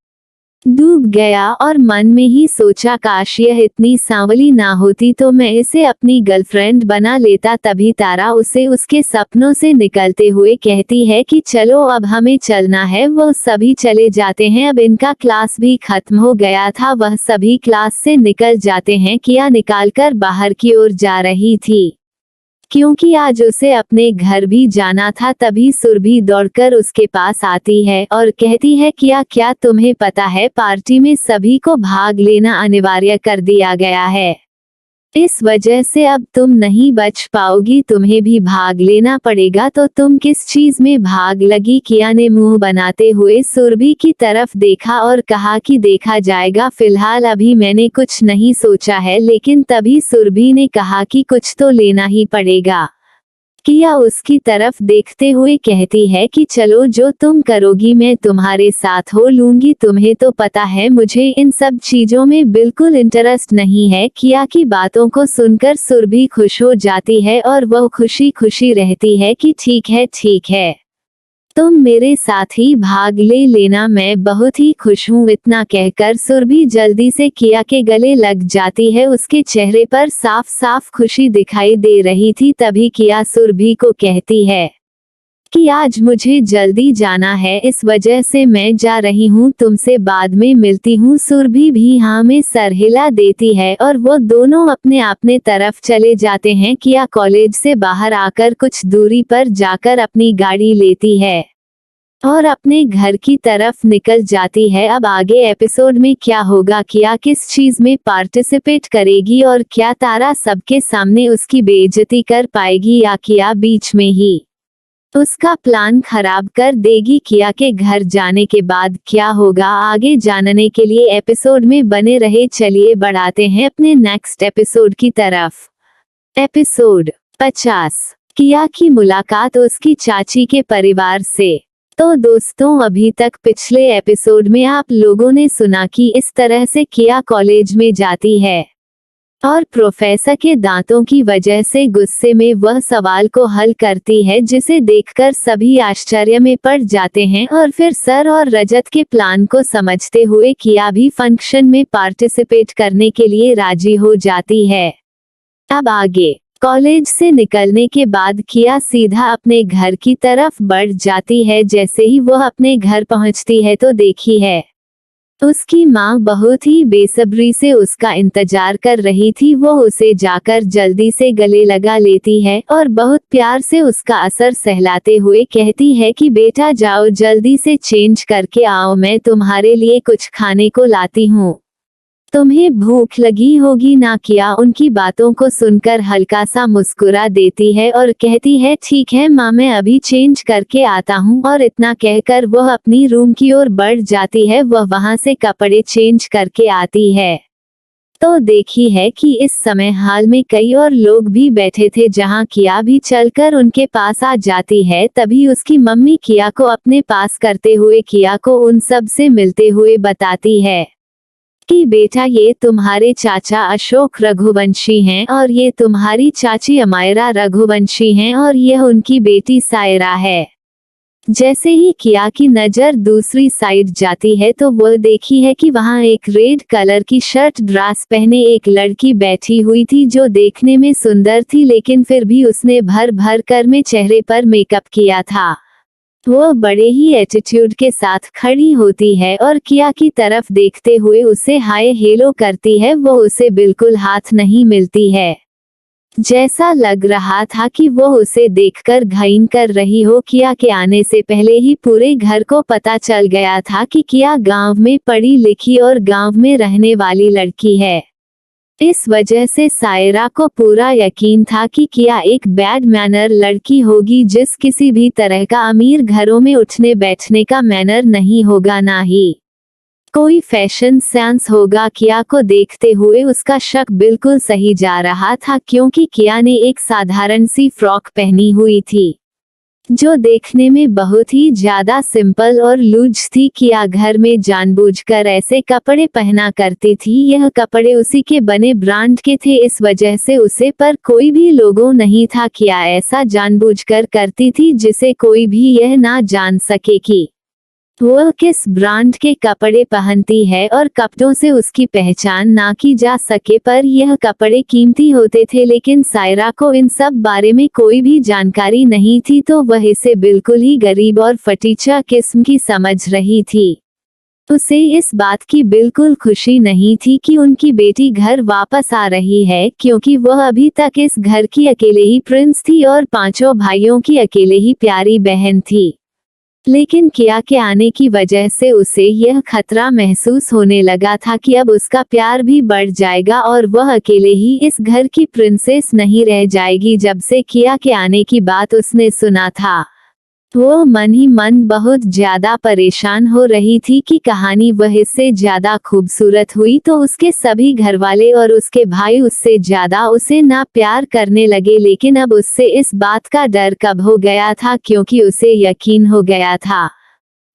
डूब गया और मन में ही सोचा, काश यह इतनी सांवली ना होती तो मैं इसे अपनी गर्लफ्रेंड बना लेता। तभी तारा उसे उसके सपनों से निकलते हुए कहती है कि चलो अब हमें चलना है। वो सभी चले जाते हैं। अब इनका क्लास भी खत्म हो गया था। वह सभी क्लास से निकल जाते हैं। किया निकालकर बाहर की ओर जा रही थी क्योंकि आज उसे अपने घर भी जाना था। तभी सुरभि दौड़कर उसके पास आती है और कहती है, किया क्या तुम्हें पता है, पार्टी में सभी को भाग लेना अनिवार्य कर दिया गया है। इस वजह से अब तुम नहीं बच पाओगी, तुम्हें भी भाग लेना पड़ेगा। तो तुम किस चीज में भाग लगी? किया ने मुंह बनाते हुए सुरभि की तरफ देखा और कहा कि देखा जाएगा, फिलहाल अभी मैंने कुछ नहीं सोचा है। लेकिन तभी सुरभि ने कहा कि कुछ तो लेना ही पड़ेगा। किया उसकी तरफ देखते हुए कहती है कि चलो, जो तुम करोगी मैं तुम्हारे साथ हो लूंगी। तुम्हें तो पता है मुझे इन सब चीजों में बिल्कुल इंटरेस्ट नहीं है। किया की बातों को सुनकर सुरभि खुश हो जाती है और वह खुशी खुशी रहती है कि ठीक है, तुम मेरे साथ ही भाग ले लेना, मैं बहुत ही खुश हूँ। इतना कहकर सुरभि जल्दी से किया के गले लग जाती है। उसके चेहरे पर साफ साफ खुशी दिखाई दे रही थी। तभी किया सुरभि को कहती है कि आज मुझे जल्दी जाना है, इस वजह से मैं जा रही हूँ, तुमसे बाद में मिलती हूँ। सुरभि भी हाँ में सर हिला देती है और वो दोनों अपने अपने तरफ चले जाते हैं। किया कॉलेज से बाहर आकर कुछ दूरी पर जाकर अपनी गाड़ी लेती है और अपने घर की तरफ निकल जाती है। अब आगे एपिसोड में क्या होगा, किया किस चीज में पार्टिसिपेट करेगी और क्या तारा सबके सामने उसकी बेइज्जती कर पाएगी, या किया बीच में ही उसका प्लान खराब कर देगी? किया के घर जाने के बाद क्या होगा, आगे जानने के लिए एपिसोड में बने रहे। चलिए बढ़ाते हैं अपने नेक्स्ट एपिसोड की तरफ। एपिसोड 50, किया की मुलाकात उसकी चाची के परिवार से। तो दोस्तों, अभी तक पिछले एपिसोड में आप लोगों ने सुना कि इस तरह से किया कॉलेज में जाती है और प्रोफेसर के दांतों की वजह से गुस्से में वह सवाल को हल करती है, जिसे देखकर सभी आश्चर्य में पड़ जाते हैं। और फिर सर और रजत के प्लान को समझते हुए किया भी फंक्शन में पार्टिसिपेट करने के लिए राजी हो जाती है। अब आगे कॉलेज से निकलने के बाद किया सीधा अपने घर की तरफ बढ़ जाती है। जैसे ही वह अपने घर पहुंचती है तो देखी है उसकी माँ बहुत ही बेसब्री से उसका इंतजार कर रही थी। वो उसे जाकर जल्दी से गले लगा लेती है और बहुत प्यार से उसका असर सहलाते हुए कहती है कि बेटा जाओ, जल्दी से चेंज करके आओ, मैं तुम्हारे लिए कुछ खाने को लाती हूँ, तुम्हें भूख लगी होगी ना। किया उनकी बातों को सुनकर हल्का सा मुस्कुरा देती है और कहती है, ठीक है माँ, मैं अभी चेंज करके आता हूँ। और इतना कहकर वह अपनी रूम की ओर बढ़ जाती है। वह वहाँ से कपड़े चेंज करके आती है तो देखी है कि इस समय हाल में कई और लोग भी बैठे थे, जहाँ किया भी चलकर उनके पास आ जाती है। तभी उसकी मम्मी किया को अपने पास करते हुए किया को उन सब से मिलते हुए बताती है कि बेटा, ये तुम्हारे चाचा अशोक रघुवंशी हैं और ये तुम्हारी चाची अमायरा रघुवंशी हैं और यह उनकी बेटी सायरा है। जैसे ही किया की नजर दूसरी साइड जाती है तो वो देखी है कि वहाँ एक रेड कलर की शर्ट ड्रेस पहने एक लड़की बैठी हुई थी, जो देखने में सुंदर थी, लेकिन फिर भी उसने भर भर कर में चेहरे पर मेकअप किया था। वो बड़े ही एटीट्यूड के साथ खड़ी होती है और किया की तरफ देखते हुए उसे हाय हेलो करती है। वो उसे बिल्कुल हाथ नहीं मिलती है, जैसा लग रहा था कि वो उसे देखकर घायल कर रही हो। किया के आने से पहले ही पूरे घर को पता चल गया था कि किया गांव में पढ़ी लिखी और गांव में रहने वाली लड़की है। इस वजह से सायरा को पूरा यकीन था कि किया एक बैड मैनर लड़की होगी, जिस किसी भी तरह का अमीर घरों में उठने बैठने का मैनर नहीं होगा, ना ही कोई फैशन सेंस होगा। किया को देखते हुए उसका शक बिल्कुल सही जा रहा था, क्योंकि किया ने एक साधारण सी फ्रॉक पहनी हुई थी जो देखने में बहुत ही ज्यादा सिंपल और लूज थी। किया घर में जानबूझकर ऐसे कपड़े पहना करती थी। यह कपड़े उसी के बने ब्रांड के थे, इस वजह से उसे पर कोई भी लोगो नहीं था। किया ऐसा जानबूझकर करती थी जिसे कोई भी यह ना जान सके कि वह किस ब्रांड के कपड़े पहनती है और कपड़ों से उसकी पहचान ना की जा सके। पर यह कपड़े कीमती होते थे, लेकिन सायरा को इन सब बारे में कोई भी जानकारी नहीं थी, तो वह इसे बिल्कुल ही गरीब और फटीचा किस्म की समझ रही थी। उसे इस बात की बिल्कुल खुशी नहीं थी कि उनकी बेटी घर वापस आ रही है, क्योंकि वह अभी तक इस घर की अकेले ही प्रिंस थी और पांचों भाइयों की अकेले ही प्यारी बहन थी। लेकिन किया के आने की वजह से उसे यह खतरा महसूस होने लगा था कि अब उसका प्यार भी बढ़ जाएगा और वह अकेले ही इस घर की प्रिंसेस नहीं रह जाएगी। जब से किया के आने की बात उसने सुना था, वो मन ही मन बहुत ज्यादा परेशान हो रही थी कि कहानी वह इससे ज्यादा खूबसूरत हुई तो उसके सभी घरवाले और उसके भाई उससे ज्यादा उसे ना प्यार करने लगे। लेकिन अब उससे इस बात का डर कब हो गया था, क्योंकि उसे यकीन हो गया था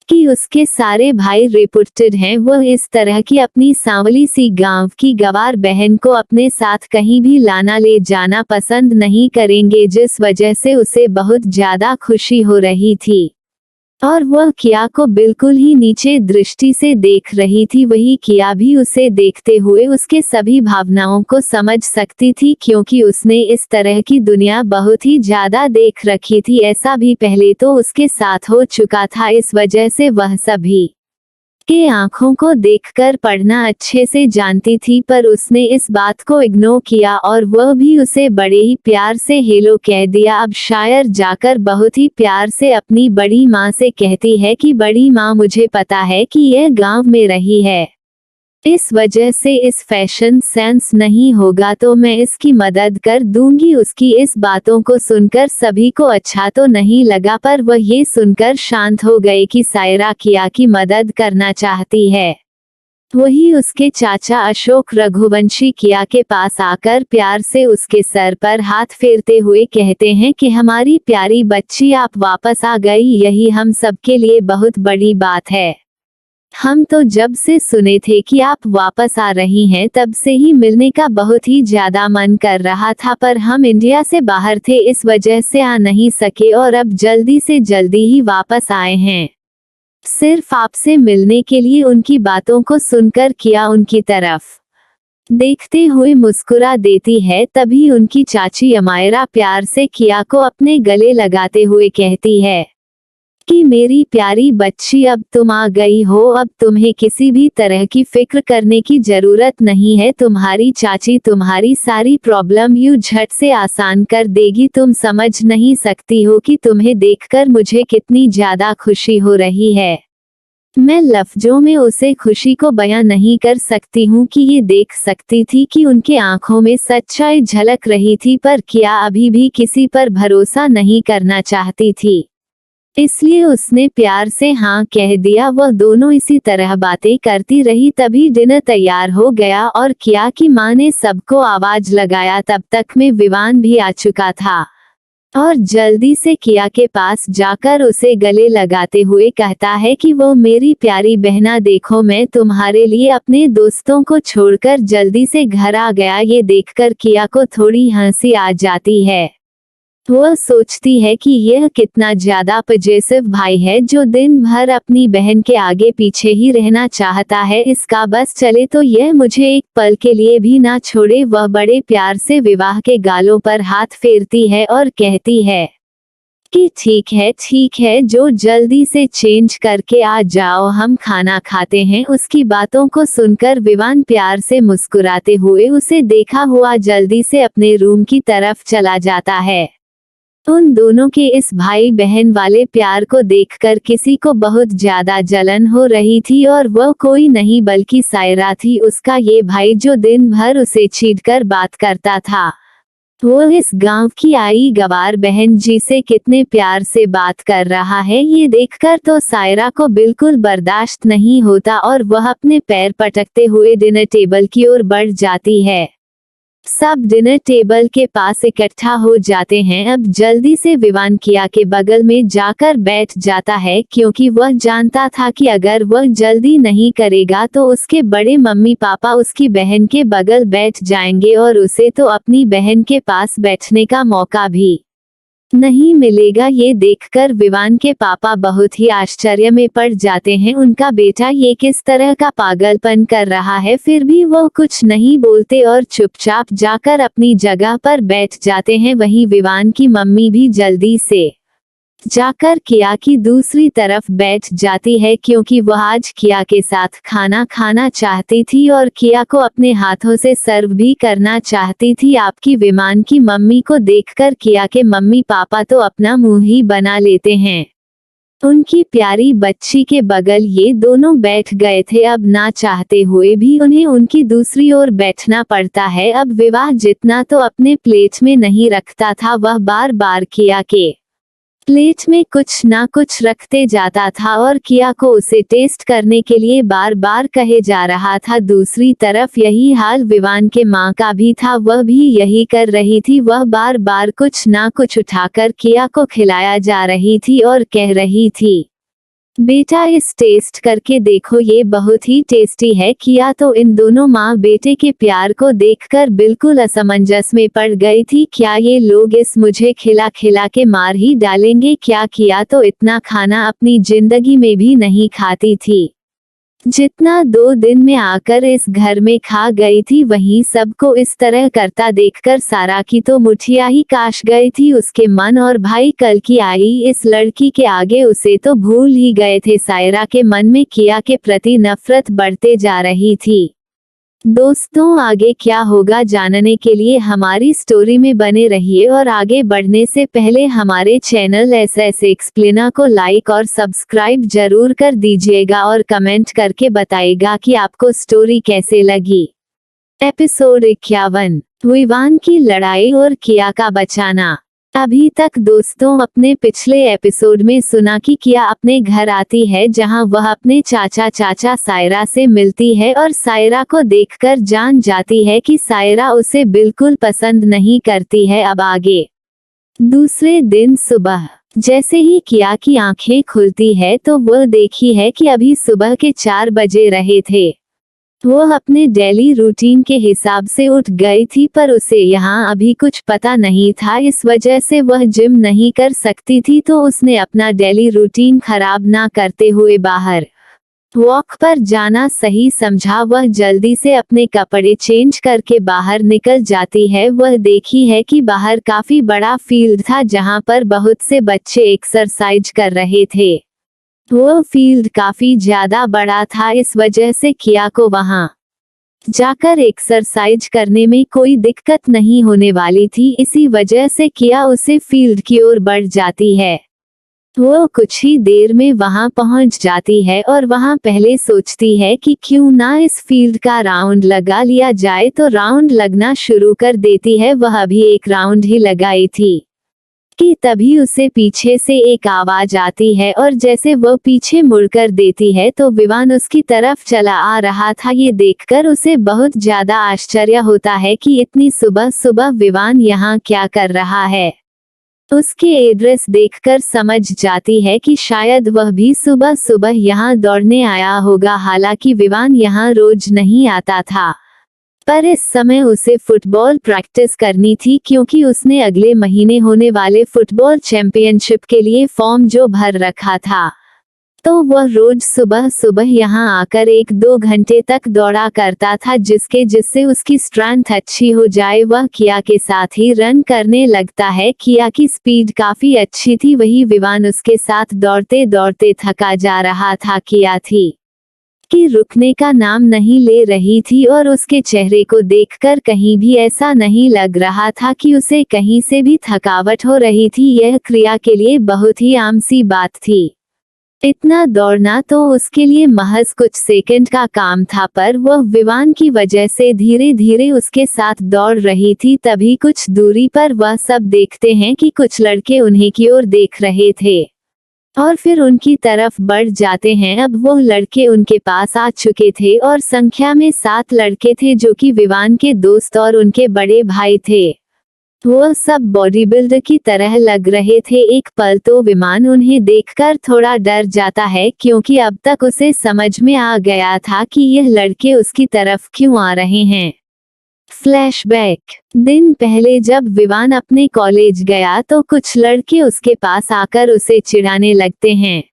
कि उसके सारे भाई रेपुटेड हैं। वह इस तरह की अपनी सांवली सी गांव की गवार बहन को अपने साथ कहीं भी लाना ले जाना पसंद नहीं करेंगे, जिस वजह से उसे बहुत ज्यादा खुशी हो रही थी। और वह किया को बिल्कुल ही नीचे दृष्टि से देख रही थी। वही किया भी उसे देखते हुए उसके सभी भावनाओं को समझ सकती थी, क्योंकि उसने इस तरह की दुनिया बहुत ही ज्यादा देख रखी थी। ऐसा भी पहले तो उसके साथ हो चुका था, इस वजह से वह सभी के आंखों को देखकर पढ़ना अच्छे से जानती थी। पर उसने इस बात को इग्नोर किया और वह भी उसे बड़े ही प्यार से हेलो कह दिया। अब शायर जाकर बहुत ही प्यार से अपनी बड़ी माँ से कहती है कि बड़ी माँ, मुझे पता है कि यह गांव में रही है, इस वजह से इस फैशन सेंस नहीं होगा, तो मैं इसकी मदद कर दूंगी। उसकी इस बातों को सुनकर सभी को अच्छा तो नहीं लगा, पर वह ये सुनकर शांत हो गए कि सायरा किया की मदद करना चाहती है। वही उसके चाचा अशोक रघुवंशी किया के पास आकर प्यार से उसके सर पर हाथ फेरते हुए कहते हैं कि हमारी प्यारी बच्ची, आप वापस आ गई, यही हम सबके लिए बहुत बड़ी बात है। हम तो जब से सुने थे कि आप वापस आ रही हैं, तब से ही मिलने का बहुत ही ज्यादा मन कर रहा था, पर हम इंडिया से बाहर थे, इस वजह से आ नहीं सके और अब जल्दी से जल्दी ही वापस आए हैं, सिर्फ आपसे मिलने के लिए। उनकी बातों को सुनकर किया उनकी तरफ देखते हुए मुस्कुरा देती है। तभी उनकी चाची अमायरा प्यार से किया को अपने गले लगाते हुए कहती है कि मेरी प्यारी बच्ची, अब तुम आ गई हो, अब तुम्हें किसी भी तरह की फिक्र करने की जरूरत नहीं है। तुम्हारी चाची तुम्हारी सारी प्रॉब्लम यूं झट से आसान कर देगी। तुम समझ नहीं सकती हो कि तुम्हें देखकर मुझे कितनी ज्यादा खुशी हो रही है। मैं लफ्जों में उसे खुशी को बयां नहीं कर सकती हूँ कि ये देख सकती थी कि उनके आंखों में सच्चाई झलक रही थी, पर किया अभी भी किसी पर भरोसा नहीं करना चाहती थी, इसलिए उसने प्यार से हाँ कह दिया। वह दोनों इसी तरह बातें करती रही। तभी डिनर तैयार हो गया और किया की माँ ने सबको आवाज लगाया। तब तक में विवान भी आ चुका था और जल्दी से किया के पास जाकर उसे गले लगाते हुए कहता है कि वो मेरी प्यारी बहना, देखो मैं तुम्हारे लिए अपने दोस्तों को छोड़कर जल्दी से घर आ गया। ये देखकर किया को थोड़ी हंसी आ जाती है। वह सोचती है कि यह कितना ज्यादा पजेसिव भाई है, जो दिन भर अपनी बहन के आगे पीछे ही रहना चाहता है। इसका बस चले तो यह मुझे एक पल के लिए भी ना छोड़े। वह बड़े प्यार से विवाह के गालों पर हाथ फेरती है और कहती है कि ठीक है, जो जल्दी से चेंज करके आ जाओ, हम खाना खाते हैं। उसकी बातों को सुनकर विवान प्यार से मुस्कुराते हुए उसे देखा हुआ जल्दी से अपने रूम की तरफ चला जाता है। उन दोनों के इस भाई बहन वाले प्यार को देखकर किसी को बहुत ज्यादा जलन हो रही थी, और वह कोई नहीं बल्कि सायरा थी, उसका ये भाई जो दिन भर उसे छींटकर बात करता था। वो इस गांव की आई गवार बहन जी से कितने प्यार से बात कर रहा है, ये देखकर तो सायरा को बिल्कुल बर्दाश्त नहीं होता और वह अपने पैर पटकते हुए डिनर टेबल की ओर बढ़ जाती है। सब डिनर टेबल के पास इकट्ठा हो जाते हैं। अब जल्दी से विवान किया के बगल में जाकर बैठ जाता है, क्योंकि वह जानता था कि अगर वह जल्दी नहीं करेगा तो उसके बड़े मम्मी पापा उसकी बहन के बगल बैठ जाएंगे और उसे तो अपनी बहन के पास बैठने का मौका भी नहीं मिलेगा। ये देखकर विवान के पापा बहुत ही आश्चर्य में पड़ जाते हैं। उनका बेटा ये किस तरह का पागलपन कर रहा है, फिर भी वो कुछ नहीं बोलते और चुपचाप जाकर अपनी जगह पर बैठ जाते हैं। वहीं विवान की मम्मी भी जल्दी से जाकर किया की दूसरी तरफ बैठ जाती है, क्योंकि वह आज किया के साथ खाना खाना चाहती थी और किया को अपने हाथों से सर्व भी करना चाहती थी। आपकी विमान की मम्मी को देखकर किया के मम्मी पापा तो अपना मुंह ही बना लेते हैं। उनकी प्यारी बच्ची के बगल ये दोनों बैठ गए थे। अब ना चाहते हुए भी उन्हें उनकी दूसरी ओर बैठना पड़ता है। अब विवाह जितना तो अपने प्लेट में नहीं रखता था, वह बार बार किया के प्लेट में कुछ ना कुछ रखते जाता था और किया को उसे टेस्ट करने के लिए बार बार कहे जा रहा था। दूसरी तरफ यही हाल विवान के माँ का भी था, वह भी यही कर रही थी। वह बार बार कुछ ना कुछ उठाकर किया को खिलाया जा रही थी और कह रही थी, बेटा इस टेस्ट करके देखो, ये बहुत ही टेस्टी है। किया तो इन दोनों माँ बेटे के प्यार को देखकर बिल्कुल असमंजस में पड़ गई थी। क्या ये लोग इस मुझे खिला खिला के मार ही डालेंगे क्या? किया तो इतना खाना अपनी जिंदगी में भी नहीं खाती थी जितना 2 दिन में आकर इस घर में खा गई थी। वहीं सबको इस तरह करता देखकर सारा की तो मुठिया ही काश गई थी उसके मन। और भाई कल की आई इस लड़की के आगे उसे तो भूल ही गए थे। सायरा के मन में किया के प्रति नफरत बढ़ते जा रही थी। दोस्तों, आगे क्या होगा जानने के लिए हमारी स्टोरी में बने रहिए और आगे बढ़ने से पहले हमारे चैनल SS एक्सप्लेनर को लाइक और सब्सक्राइब जरूर कर दीजिएगा और कमेंट करके बताइएगा कि आपको स्टोरी कैसे लगी। एपिसोड 51, विवान की लड़ाई और किया का बचाना। अभी तक दोस्तों अपने पिछले एपिसोड में सुना कि किया अपने घर आती है, जहां वह अपने चाचा सायरा से मिलती है और सायरा को देखकर जान जाती है कि सायरा उसे बिल्कुल पसंद नहीं करती है। अब आगे दूसरे दिन सुबह जैसे ही किया की आंखें खुलती है तो वह देखी है कि अभी सुबह के 4 बजे रहे थे। वह अपने डेली रूटीन के हिसाब से उठ गई थी, पर उसे यहाँ अभी कुछ पता नहीं था, इस वजह से वह जिम नहीं कर सकती थी। तो उसने अपना डेली रूटीन खराब ना करते हुए बाहर वॉक पर जाना सही समझा। वह जल्दी से अपने कपड़े चेंज करके बाहर निकल जाती है। वह देखी है कि बाहर काफी बड़ा फील्ड था, जहाँ पर बहुत से बच्चे एक्सरसाइज कर रहे थे। वो फील्ड काफी ज्यादा बड़ा था, इस वजह से किया को वहां जाकर एक्सरसाइज करने में कोई दिक्कत नहीं होने वाली थी। इसी वजह से किया उसे फील्ड की ओर बढ़ जाती है। वो कुछ ही देर में वहां पहुंच जाती है और वहां पहले सोचती है कि क्यों ना इस फील्ड का राउंड लगा लिया जाए। तो राउंड लगना शुरू कर देती है। वह अभी एक राउंड ही लगाई थी कि तभी उसे पीछे से एक आवाज आती है और जैसे वह पीछे मुड़कर देती है तो विवान उसकी तरफ चला आ रहा था। ये देखकर उसे बहुत ज्यादा आश्चर्य होता है कि इतनी सुबह सुबह विवान यहाँ क्या कर रहा है। उसके एड्रेस देखकर समझ जाती है कि शायद वह भी सुबह सुबह यहाँ दौड़ने आया होगा। हालांकि विवान यहाँ रोज नहीं आता था, पर इस समय उसे फुटबॉल प्रैक्टिस करनी थी, क्योंकि उसने अगले महीने होने वाले फुटबॉल चैंपियनशिप के लिए फॉर्म जो भर रखा था। तो वह रोज सुबह सुबह यहाँ आकर 1-2 घंटे तक दौड़ा करता था, जिससे उसकी स्ट्रेंथ अच्छी हो जाए। वह किया के साथ ही रन करने लगता है। किया की स्पीड काफी अच्छी थी, वही विवान उसके साथ दौड़ते दौड़ते थका जा रहा था। किया थी कि रुकने का नाम नहीं ले रही थी और उसके चेहरे को देखकर कहीं भी ऐसा नहीं लग रहा था कि उसे कहीं से भी थकावट हो रही थी। यह क्रिया के लिए बहुत ही आम सी बात थी। इतना दौड़ना तो उसके लिए महज कुछ सेकंड का काम था, पर वह विवान की वजह से धीरे धीरे उसके साथ दौड़ रही थी। तभी कुछ दूरी पर वह सब देखते हैं कि कुछ लड़के उन्हें की ओर देख रहे थे। और फिर उनकी तरफ बढ़ जाते हैं। अब वो लड़के उनके पास आ चुके थे और संख्या में 7 लड़के थे जो कि विवान के दोस्त और उनके बड़े भाई थे। वो सब बॉडी बिल्डर की तरह लग रहे थे। एक पल तो विमान उन्हें देखकर थोड़ा डर जाता है क्योंकि अब तक उसे समझ में आ गया था कि यह लड़के उसकी तरफ क्यों आ रहे हैं। फ्लैशबैक। दिन पहले जब विवान अपने कॉलेज गया तो कुछ लड़के उसके पास आकर उसे चिढ़ाने लगते हैं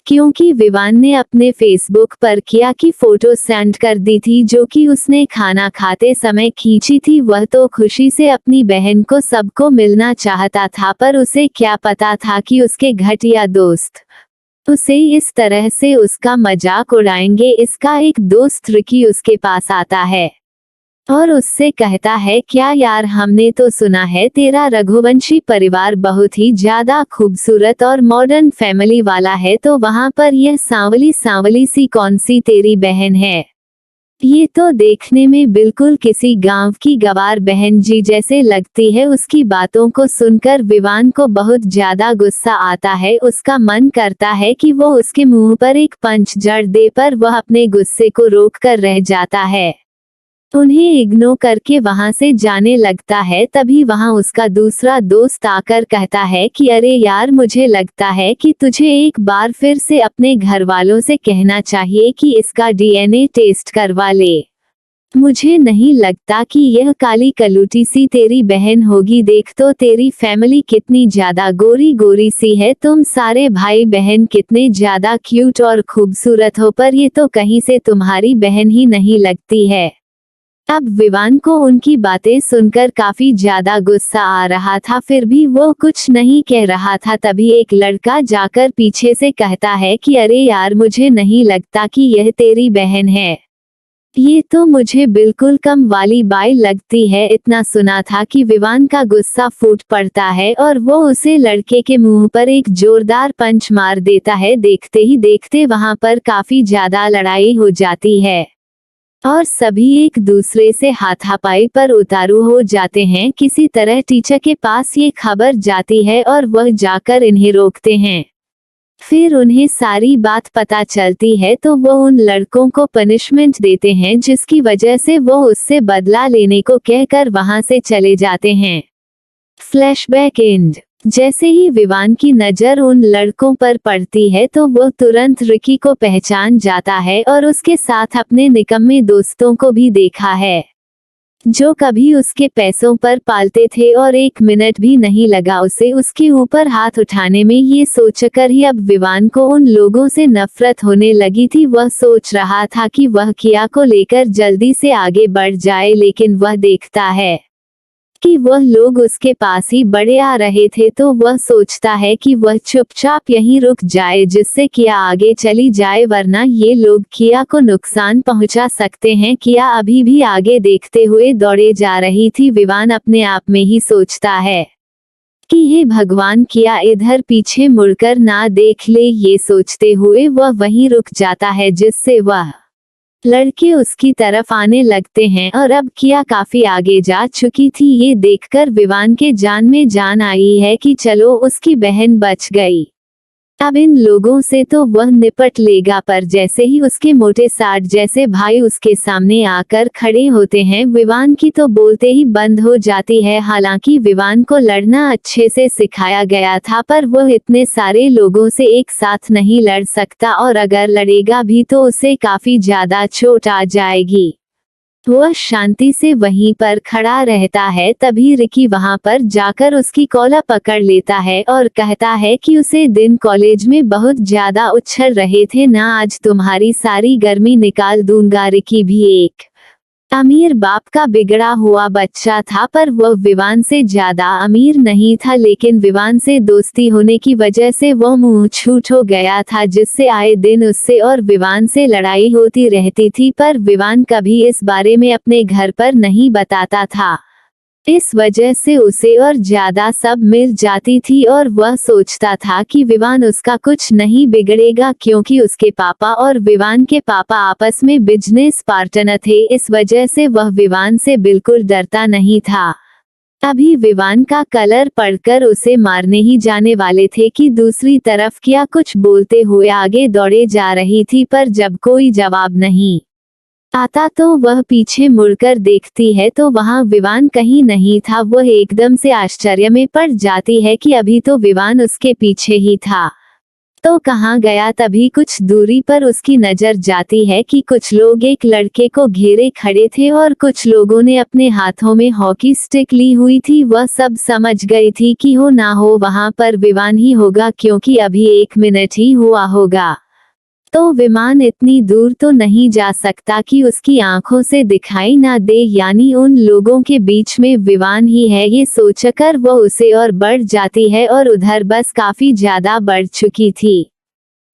क्योंकि विवान ने अपने फेसबुक पर किया की फोटो सेंड कर दी थी जो कि उसने खाना खाते समय खींची थी। वह तो खुशी से अपनी बहन को सबको मिलना चाहता था, पर उसे क्या पता था कि उसके घटिया दोस्त उसे इस तरह से उसका मजाक उड़ाएंगे। इसका एक दोस्त रिकी उसके पास आता है और उससे कहता है, क्या यार, हमने तो सुना है तेरा रघुवंशी परिवार बहुत ही ज्यादा खूबसूरत और मॉडर्न फैमिली वाला है, तो वहाँ पर यह सांवली सांवली सी कौन सी तेरी बहन है? ये तो देखने में बिल्कुल किसी गांव की गवार बहन जी जैसे लगती है। उसकी बातों को सुनकर विवान को बहुत ज्यादा गुस्सा आता है। उसका मन करता है कि वो उसके मुंह पर एक पंच जड़ दे, पर वह अपने गुस्से को रोक कर रह जाता है। उन्हें इग्नोर करके वहां से जाने लगता है। तभी वहां उसका दूसरा दोस्त आकर कहता है कि अरे यार, मुझे लगता है कि तुझे एक बार फिर से अपने घर वालों से कहना चाहिए कि इसका डीएनए टेस्ट करवा ले। मुझे नहीं लगता कि यह काली कलूटी सी तेरी बहन होगी। देख तो तेरी फैमिली कितनी ज्यादा गोरी गोरी सी है, तुम सारे भाई बहन कितने ज्यादा क्यूट और खूबसूरत हो, पर ये तो कहीं से तुम्हारी बहन ही नहीं लगती है। अब विवान को उनकी बातें सुनकर काफी ज्यादा गुस्सा आ रहा था, फिर भी वो कुछ नहीं कह रहा था। तभी एक लड़का जाकर पीछे से कहता है कि अरे यार, मुझे नहीं लगता कि यह तेरी बहन है, ये तो मुझे बिल्कुल कम वाली बाई लगती है। इतना सुना था कि विवान का गुस्सा फूट पड़ता है और वो उसे लड़के के मुंह पर एक जोरदार पंच मार देता है। देखते ही देखते वहां पर काफी ज्यादा लड़ाई हो जाती है और सभी एक दूसरे से हाथापाई पर उतारू हो जाते हैं। किसी तरह टीचर के पास ये खबर जाती है और वह जाकर इन्हें रोकते हैं। फिर उन्हें सारी बात पता चलती है तो वो उन लड़कों को पनिशमेंट देते हैं, जिसकी वजह से वो उससे बदला लेने को कहकर वहां से चले जाते हैं। Flashback and. जैसे ही विवान की नजर उन लड़कों पर पड़ती है तो वो तुरंत रिकी को पहचान जाता है और उसके साथ अपने निकम्मे दोस्तों को भी देखा है जो कभी उसके पैसों पर पालते थे, और 1 मिनट भी नहीं लगा उसे उसके ऊपर हाथ उठाने में। ये सोचकर ही अब विवान को उन लोगों से नफरत होने लगी थी। वह सोच रहा था कि वह किया को लेकर जल्दी से आगे बढ़ जाए, लेकिन वह देखता है कि वह लोग उसके पास ही बड़े आ रहे थे, तो वह सोचता है कि वह चुपचाप यहीं रुक जाए जिससे किया आगे चली जाए, वरना ये लोग किया को नुकसान पहुंचा सकते हैं। किया अभी भी आगे देखते हुए दौड़े जा रही थी। विवान अपने आप में ही सोचता है कि हे भगवान, किया इधर पीछे मुड़कर ना देख ले। ये सोचते हुए वह वहीं रुक जाता है, जिससे वह लड़के उसकी तरफ आने लगते हैं और अब किया काफी आगे जा चुकी थी। ये देखकर विवान के जान में जान आई है कि चलो उसकी बहन बच गई, अब इन लोगों से तो वह निपट लेगा। पर जैसे ही उसके मोटे 60 जैसे भाई उसके सामने आकर खड़े होते हैं, विवान की तो बोलते ही बंद हो जाती है। हालांकि विवान को लड़ना अच्छे से सिखाया गया था, पर वह इतने सारे लोगों से एक साथ नहीं लड़ सकता, और अगर लड़ेगा भी तो उसे काफी ज्यादा चोट आ जाएगी। वह शांति से वहीं पर खड़ा रहता है। तभी रिकी वहां पर जाकर उसकी कॉलर पकड़ लेता है और कहता है कि उसे दिन कॉलेज में बहुत ज्यादा उछल रहे थे ना, आज तुम्हारी सारी गर्मी निकाल दूंगा। रिकी भी एक अमीर बाप का बिगड़ा हुआ बच्चा था, पर वह विवान से ज्यादा अमीर नहीं था, लेकिन विवान से दोस्ती होने की वजह से वह मुंह छूट हो गया था, जिससे आए दिन उससे और विवान से लड़ाई होती रहती थी। पर विवान कभी इस बारे में अपने घर पर नहीं बताता था, इस वजह से उसे और ज्यादा सब मिल जाती थी, और वह सोचता था कि विवान उसका कुछ नहीं बिगड़ेगा, क्योंकि उसके पापा और विवान के पापा आपस में बिजनेस पार्टनर थे। इस वजह से वह विवान से बिल्कुल डरता नहीं था। अभी विवान का कलर पढ़कर उसे मारने ही जाने वाले थे कि दूसरी तरफ किया कुछ बोलते हुए आगे दौड़े जा रही थी, पर जब कोई जवाब नहीं आता तो वह पीछे मुड़कर देखती है तो वहां विवान कहीं नहीं था। वह एकदम से आश्चर्य में पड़ जाती है कि अभी तो विवान उसके पीछे ही था, तो कहाँ गया। तभी कुछ दूरी पर उसकी नजर जाती है कि कुछ लोग एक लड़के को घेरे खड़े थे और कुछ लोगों ने अपने हाथों में हॉकी स्टिक ली हुई थी। वह सब समझ गई थी कि हो ना हो वहां पर विवान ही होगा, क्योंकि अभी 1 मिनट ही हुआ होगा, तो विमान इतनी दूर तो नहीं जा सकता कि उसकी आंखों से दिखाई ना दे, यानी उन लोगों के बीच में विमान ही है। ये सोचकर वह उसे और बढ़ जाती है और उधर बस काफी ज्यादा बढ़ चुकी थी।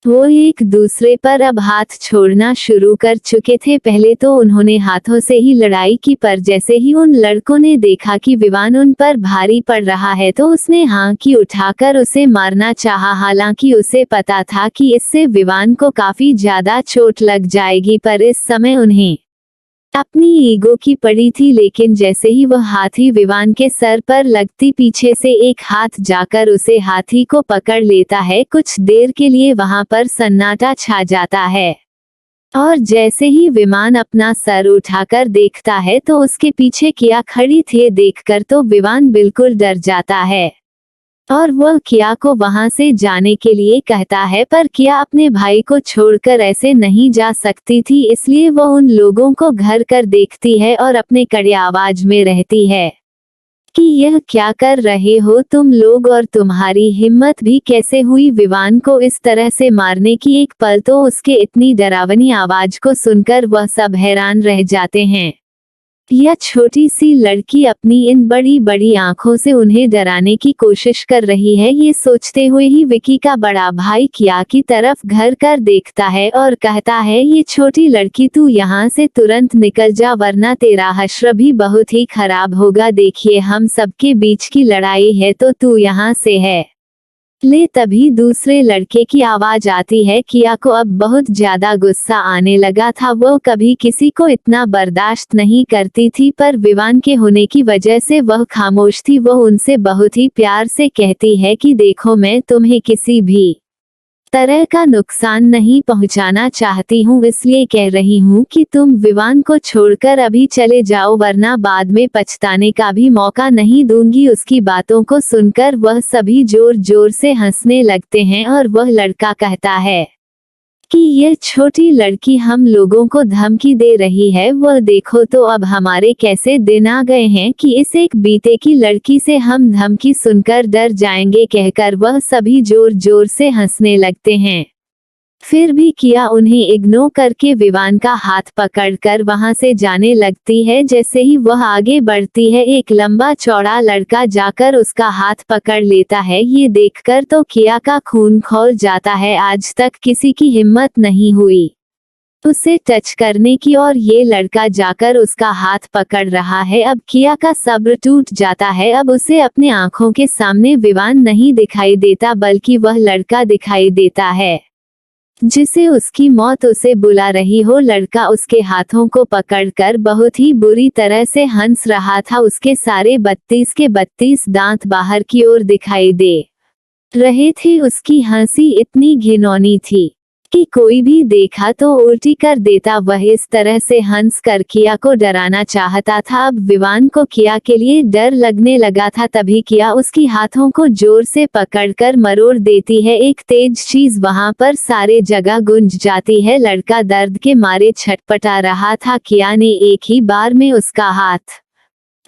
वो एक दूसरे पर अब हाथ छोड़ना शुरू कर चुके थे। पहले तो उन्होंने हाथों से ही लड़ाई की, पर जैसे ही उन लड़कों ने देखा कि विवान उन पर भारी पड़ रहा है तो उसने हाँकी उठाकर उसे मारना चाहा। हालांकि उसे पता था कि इससे विवान को काफी ज्यादा चोट लग जाएगी, पर इस समय उन्हें अपनी ईगो की पड़ी थी। लेकिन जैसे ही वह हाथी विवान के सर पर लगती, पीछे से एक हाथ जाकर उसे हाथी को पकड़ लेता है। कुछ देर के लिए वहां पर सन्नाटा छा जाता है और जैसे ही विमान अपना सर उठाकर देखता है तो उसके पीछे किया खड़ी थी। देखकर तो विमान बिल्कुल डर जाता है और वह किया को वहां से जाने के लिए कहता है, पर किया अपने भाई को छोड़कर ऐसे नहीं जा सकती थी, इसलिए वह उन लोगों को घर कर देखती है और अपने कड़े आवाज में रहती है कि यह क्या कर रहे हो तुम लोग, और तुम्हारी हिम्मत भी कैसे हुई विवान को इस तरह से मारने की। एक पल तो उसके इतनी डरावनी आवाज को सुनकर वह सब हैरान रह जाते हैं। यह छोटी सी लड़की अपनी इन बड़ी बड़ी आंखों से उन्हें डराने की कोशिश कर रही है। ये सोचते हुए ही विकी का बड़ा भाई किया की तरफ घर कर देखता है और कहता है, ये छोटी लड़की तू यहाँ से तुरंत निकल जा, वरना तेरा हश्र भी बहुत ही खराब होगा। देखिए हम सबके बीच की लड़ाई है तो तू यहाँ से है ले। तभी दूसरे लड़के की आवाज आती है। किया को अब बहुत ज्यादा गुस्सा आने लगा था। वो कभी किसी को इतना बर्दाश्त नहीं करती थी, पर विवान के होने की वजह से वह खामोश थी। वह उनसे बहुत ही प्यार से कहती है कि देखो मैं तुम्हें किसी भी तरह का नुकसान नहीं पहुंचाना चाहती हूँ, इसलिए कह रही हूँ कि तुम विवान को छोड़कर अभी चले जाओ, वरना बाद में पछताने का भी मौका नहीं दूंगी। उसकी बातों को सुनकर वह सभी जोर जोर से हंसने लगते हैं और वह लड़का कहता है कि यह छोटी लड़की हम लोगों को धमकी दे रही है। वह देखो तो अब हमारे कैसे दिन आ गए हैं कि इस एक बीते की लड़की से हम धमकी सुनकर डर जाएंगे, कहकर वह सभी जोर जोर से हंसने लगते हैं। फिर भी किया उन्हें इग्नोर करके विवान का हाथ पकड़कर वहां से जाने लगती है। जैसे ही वह आगे बढ़ती है, एक लंबा चौड़ा लड़का जाकर उसका हाथ पकड़ लेता है। ये देखकर तो किया का खून खौल जाता है। आज तक किसी की हिम्मत नहीं हुई उसे टच करने की, और ये लड़का जाकर उसका हाथ पकड़ रहा है। अब किया का सब्र टूट जाता है। अब उसे अपने आंखों के सामने विवान नहीं दिखाई देता, बल्कि वह लड़का दिखाई देता है जिसे उसकी मौत उसे बुला रही हो। लड़का उसके हाथों को पकड़कर बहुत ही बुरी तरह से हंस रहा था। उसके सारे 32 के 32 दांत बाहर की ओर दिखाई दे रहे थे। उसकी हंसी इतनी घिनौनी थी कि कोई भी देखा तो उल्टी कर देता। वह इस तरह से हंस कर किया को डराना चाहता था। अब विवान को किया के लिए डर लगने लगा था। तभी किया उसकी हाथों को जोर से पकड़कर मरोड़ देती है। एक तेज चीज वहां पर सारे जगह गूंज जाती है। लड़का दर्द के मारे छटपटा रहा था। किया ने एक ही बार में उसका हाथ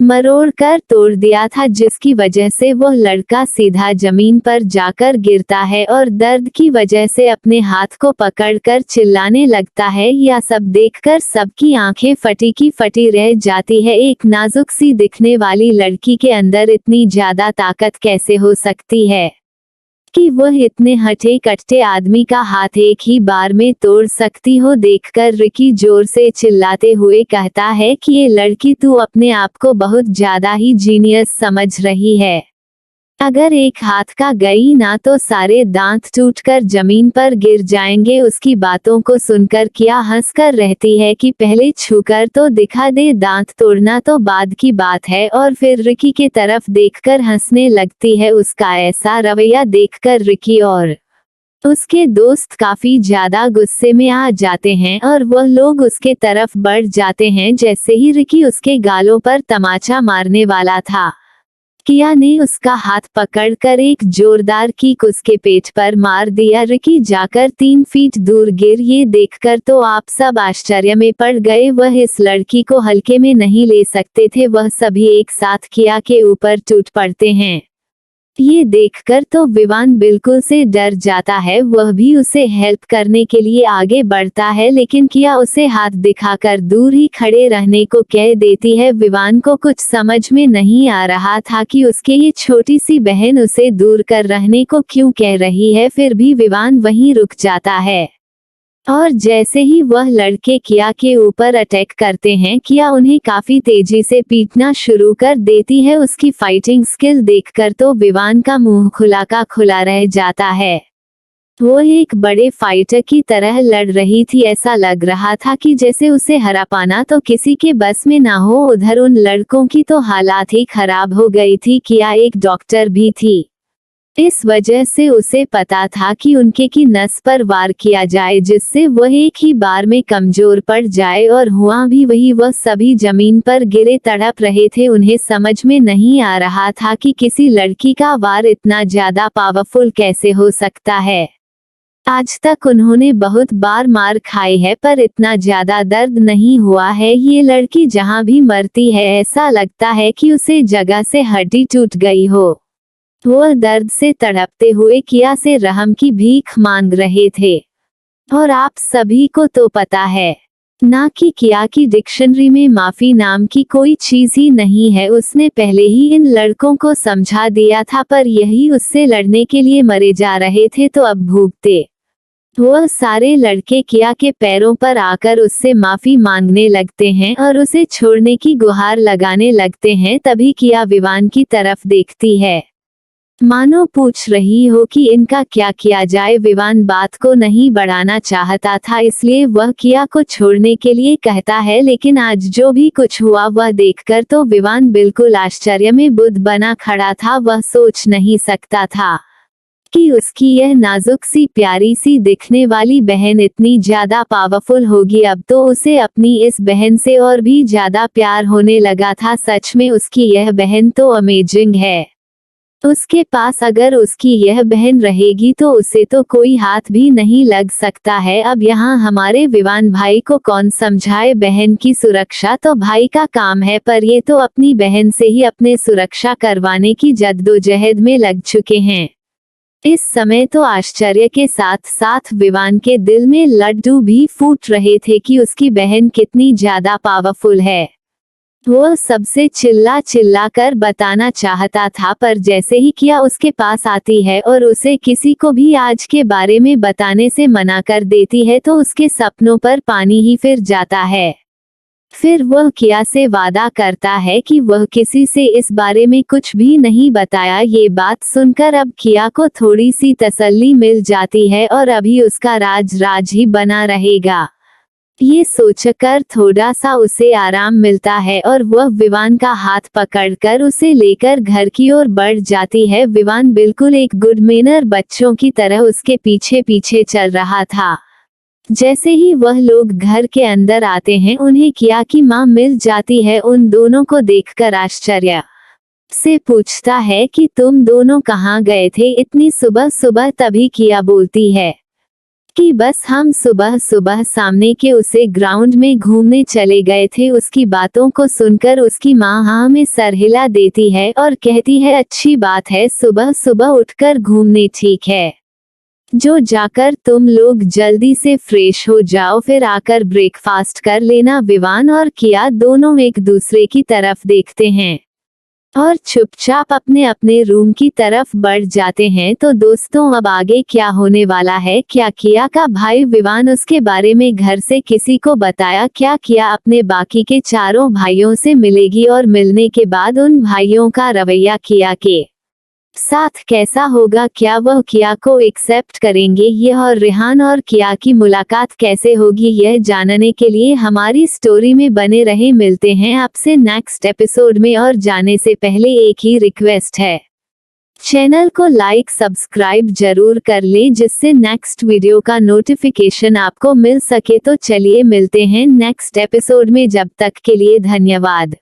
मरोड़ कर तोड़ दिया था, जिसकी वजह से वह लड़का सीधा जमीन पर जाकर गिरता है और दर्द की वजह से अपने हाथ को पकड़कर चिल्लाने लगता है। यह सब देखकर सबकी आंखें फटी की फटी रह जाती है। एक नाजुक सी दिखने वाली लड़की के अंदर इतनी ज्यादा ताकत कैसे हो सकती है कि वह इतने हटे कट्टे आदमी का हाथ एक ही बार में तोड़ सकती हो। देखकर रिकी जोर से चिल्लाते हुए कहता है कि ये लड़की तू अपने आप को बहुत ज्यादा ही जीनियस समझ रही है। अगर एक हाथ का गई ना तो सारे दांत टूटकर जमीन पर गिर जाएंगे। उसकी बातों को सुनकर किया हंसकर रहती है कि पहले छूकर तो दिखा दे, दांत तोड़ना तो बाद की बात है। और फिर रिकी के तरफ देखकर हंसने लगती है। उसका ऐसा रवैया देखकर रिकी और उसके दोस्त काफी ज्यादा गुस्से में आ जाते हैं और वह लोग उसके तरफ बढ़ जाते हैं। जैसे ही रिकी उसके गालों पर तमाचा मारने वाला था, किया ने उसका हाथ पकड़कर एक जोरदार किक उसके पेट पर मार दिया। रिकी जाकर 3 फीट दूर गिर। ये देखकर तो आप सब आश्चर्य में पड़ गए। वह इस लड़की को हल्के में नहीं ले सकते थे। वह सभी एक साथ किया के ऊपर टूट पड़ते हैं। ये देखकर तो विवान बिल्कुल से डर जाता है। वह भी उसे हेल्प करने के लिए आगे बढ़ता है, लेकिन किया उसे हाथ दिखाकर दूर ही खड़े रहने को कह देती है। विवान को कुछ समझ में नहीं आ रहा था कि उसके ये छोटी सी बहन उसे दूर कर रहने को क्यों कह रही है। फिर भी विवान वहीं रुक जाता है और जैसे ही वह लड़के किया के ऊपर अटैक करते हैं, किया उन्हें काफी तेजी से पीटना शुरू कर देती है। उसकी फाइटिंग स्किल देखकर तो विवान का मुंह खुला का खुला रह जाता है। वो एक बड़े फाइटर की तरह लड़ रही थी। ऐसा लग रहा था कि जैसे उसे हरा पाना तो किसी के बस में ना हो। उधर उन लड़कों की तो हालात ही खराब हो गई थी। किया एक डॉक्टर भी थी, इस वजह से उसे पता था कि उनके की नस पर वार किया जाए जिससे वह एक ही बार में कमजोर पड़ जाए। और हुआ भी वही। वह सभी जमीन पर गिरे तड़प रहे थे। उन्हें समझ में नहीं आ रहा था कि किसी लड़की का वार इतना ज्यादा पावरफुल कैसे हो सकता है। आज तक उन्होंने बहुत बार मार खाई है पर इतना ज्यादा दर्द नहीं हुआ है। ये लड़की जहां भी मरती है ऐसा लगता है कि उसे जगह से हड्डी टूट गई हो। वह दर्द से तड़पते हुए किया से रहम की भीख मांग रहे थे। और आप सभी को तो पता है ना कि किया की डिक्शनरी में माफी नाम की कोई चीज ही नहीं है। उसने पहले ही इन लड़कों को समझा दिया था, पर यही उससे लड़ने के लिए मरे जा रहे थे तो अब भूखते। वह सारे लड़के किया के पैरों पर आकर उससे माफी मांगने लगते हैं और उसे छोड़ने की गुहार लगाने लगते हैं। तभी किया विवान की तरफ देखती है, मानो पूछ रही हो कि इनका क्या किया जाए। विवान बात को नहीं बढ़ाना चाहता था, इसलिए वह किया को छोड़ने के लिए कहता है। लेकिन आज जो भी कुछ हुआ वह देखकर तो विवान बिल्कुल आश्चर्य में बुद्ध बना खड़ा था। वह सोच नहीं सकता था कि उसकी यह नाजुक सी प्यारी सी दिखने वाली बहन इतनी ज्यादा पावरफुल होगी। अब तो उसे अपनी इस बहन से और भी ज्यादा प्यार होने लगा था। सच में उसकी यह बहन तो अमेजिंग है। उसके पास अगर उसकी यह बहन रहेगी तो उसे तो कोई हाथ भी नहीं लग सकता है। अब यहाँ हमारे विवान भाई को कौन समझाए। बहन की सुरक्षा तो भाई का काम है, पर ये तो अपनी बहन से ही अपने सुरक्षा करवाने की जद्दोजहद में लग चुके हैं। इस समय तो आश्चर्य के साथ साथ विवान के दिल में लड्डू भी फूट रहे थे कि उसकी बहन कितनी ज्यादा पावरफुल है। वह सबसे चिल्ला चिल्ला कर बताना चाहता था, पर जैसे ही किया उसके पास आती है और उसे किसी को भी आज के बारे में बताने से मना कर देती है तो उसके सपनों पर पानी ही फिर जाता है। फिर वह किया से वादा करता है कि वह किसी से इस बारे में कुछ भी नहीं बताया। ये बात सुनकर अब किया को थोड़ी सी तसल्ली मिल जाती है और अभी उसका राज ही बना रहेगा। ये सोचकर थोड़ा सा उसे आराम मिलता है और वह विवान का हाथ पकड़कर उसे लेकर घर की ओर बढ़ जाती है। विवान बिल्कुल एक गुड मैनर बच्चों की तरह उसके पीछे पीछे चल रहा था। जैसे ही वह लोग घर के अंदर आते हैं, उन्हें किया की माँ मिल जाती है। उन दोनों को देखकर आश्चर्य से पूछता है कि तुम दोनों कहाँ गए थे इतनी सुबह सुबह। तभी किया बोलती है कि बस हम सुबह सुबह सामने के उसे ग्राउंड में घूमने चले गए थे। उसकी बातों को सुनकर उसकी माँ हाँ में सर हिला देती है और कहती है अच्छी बात है, सुबह सुबह उठकर घूमने ठीक है। जो जाकर तुम लोग जल्दी से फ्रेश हो जाओ, फिर आकर ब्रेकफास्ट कर लेना। विवान और किया दोनों एक दूसरे की तरफ देखते हैं और चुपचाप अपने अपने रूम की तरफ बढ़ जाते हैं। तो दोस्तों, अब आगे क्या होने वाला है? क्या किया का भाई विवान उसके बारे में घर से किसी को बताया? क्या किया अपने बाकी के चारों भाइयों से मिलेगी और मिलने के बाद उन भाइयों का रवैया किया के साथ कैसा होगा, क्या वह किया को एक्सेप्ट करेंगे, यह और रेहान और किया की मुलाकात कैसे होगी, यह जानने के लिए हमारी स्टोरी में बने रहे। मिलते हैं आपसे नेक्स्ट एपिसोड में, और जाने से पहले एक ही रिक्वेस्ट है, चैनल को लाइक सब्सक्राइब जरूर कर लें जिससे नेक्स्ट वीडियो का नोटिफिकेशन आपको मिल सके। तो चलिए मिलते हैं नेक्स्ट एपिसोड में, जब तक के लिए धन्यवाद।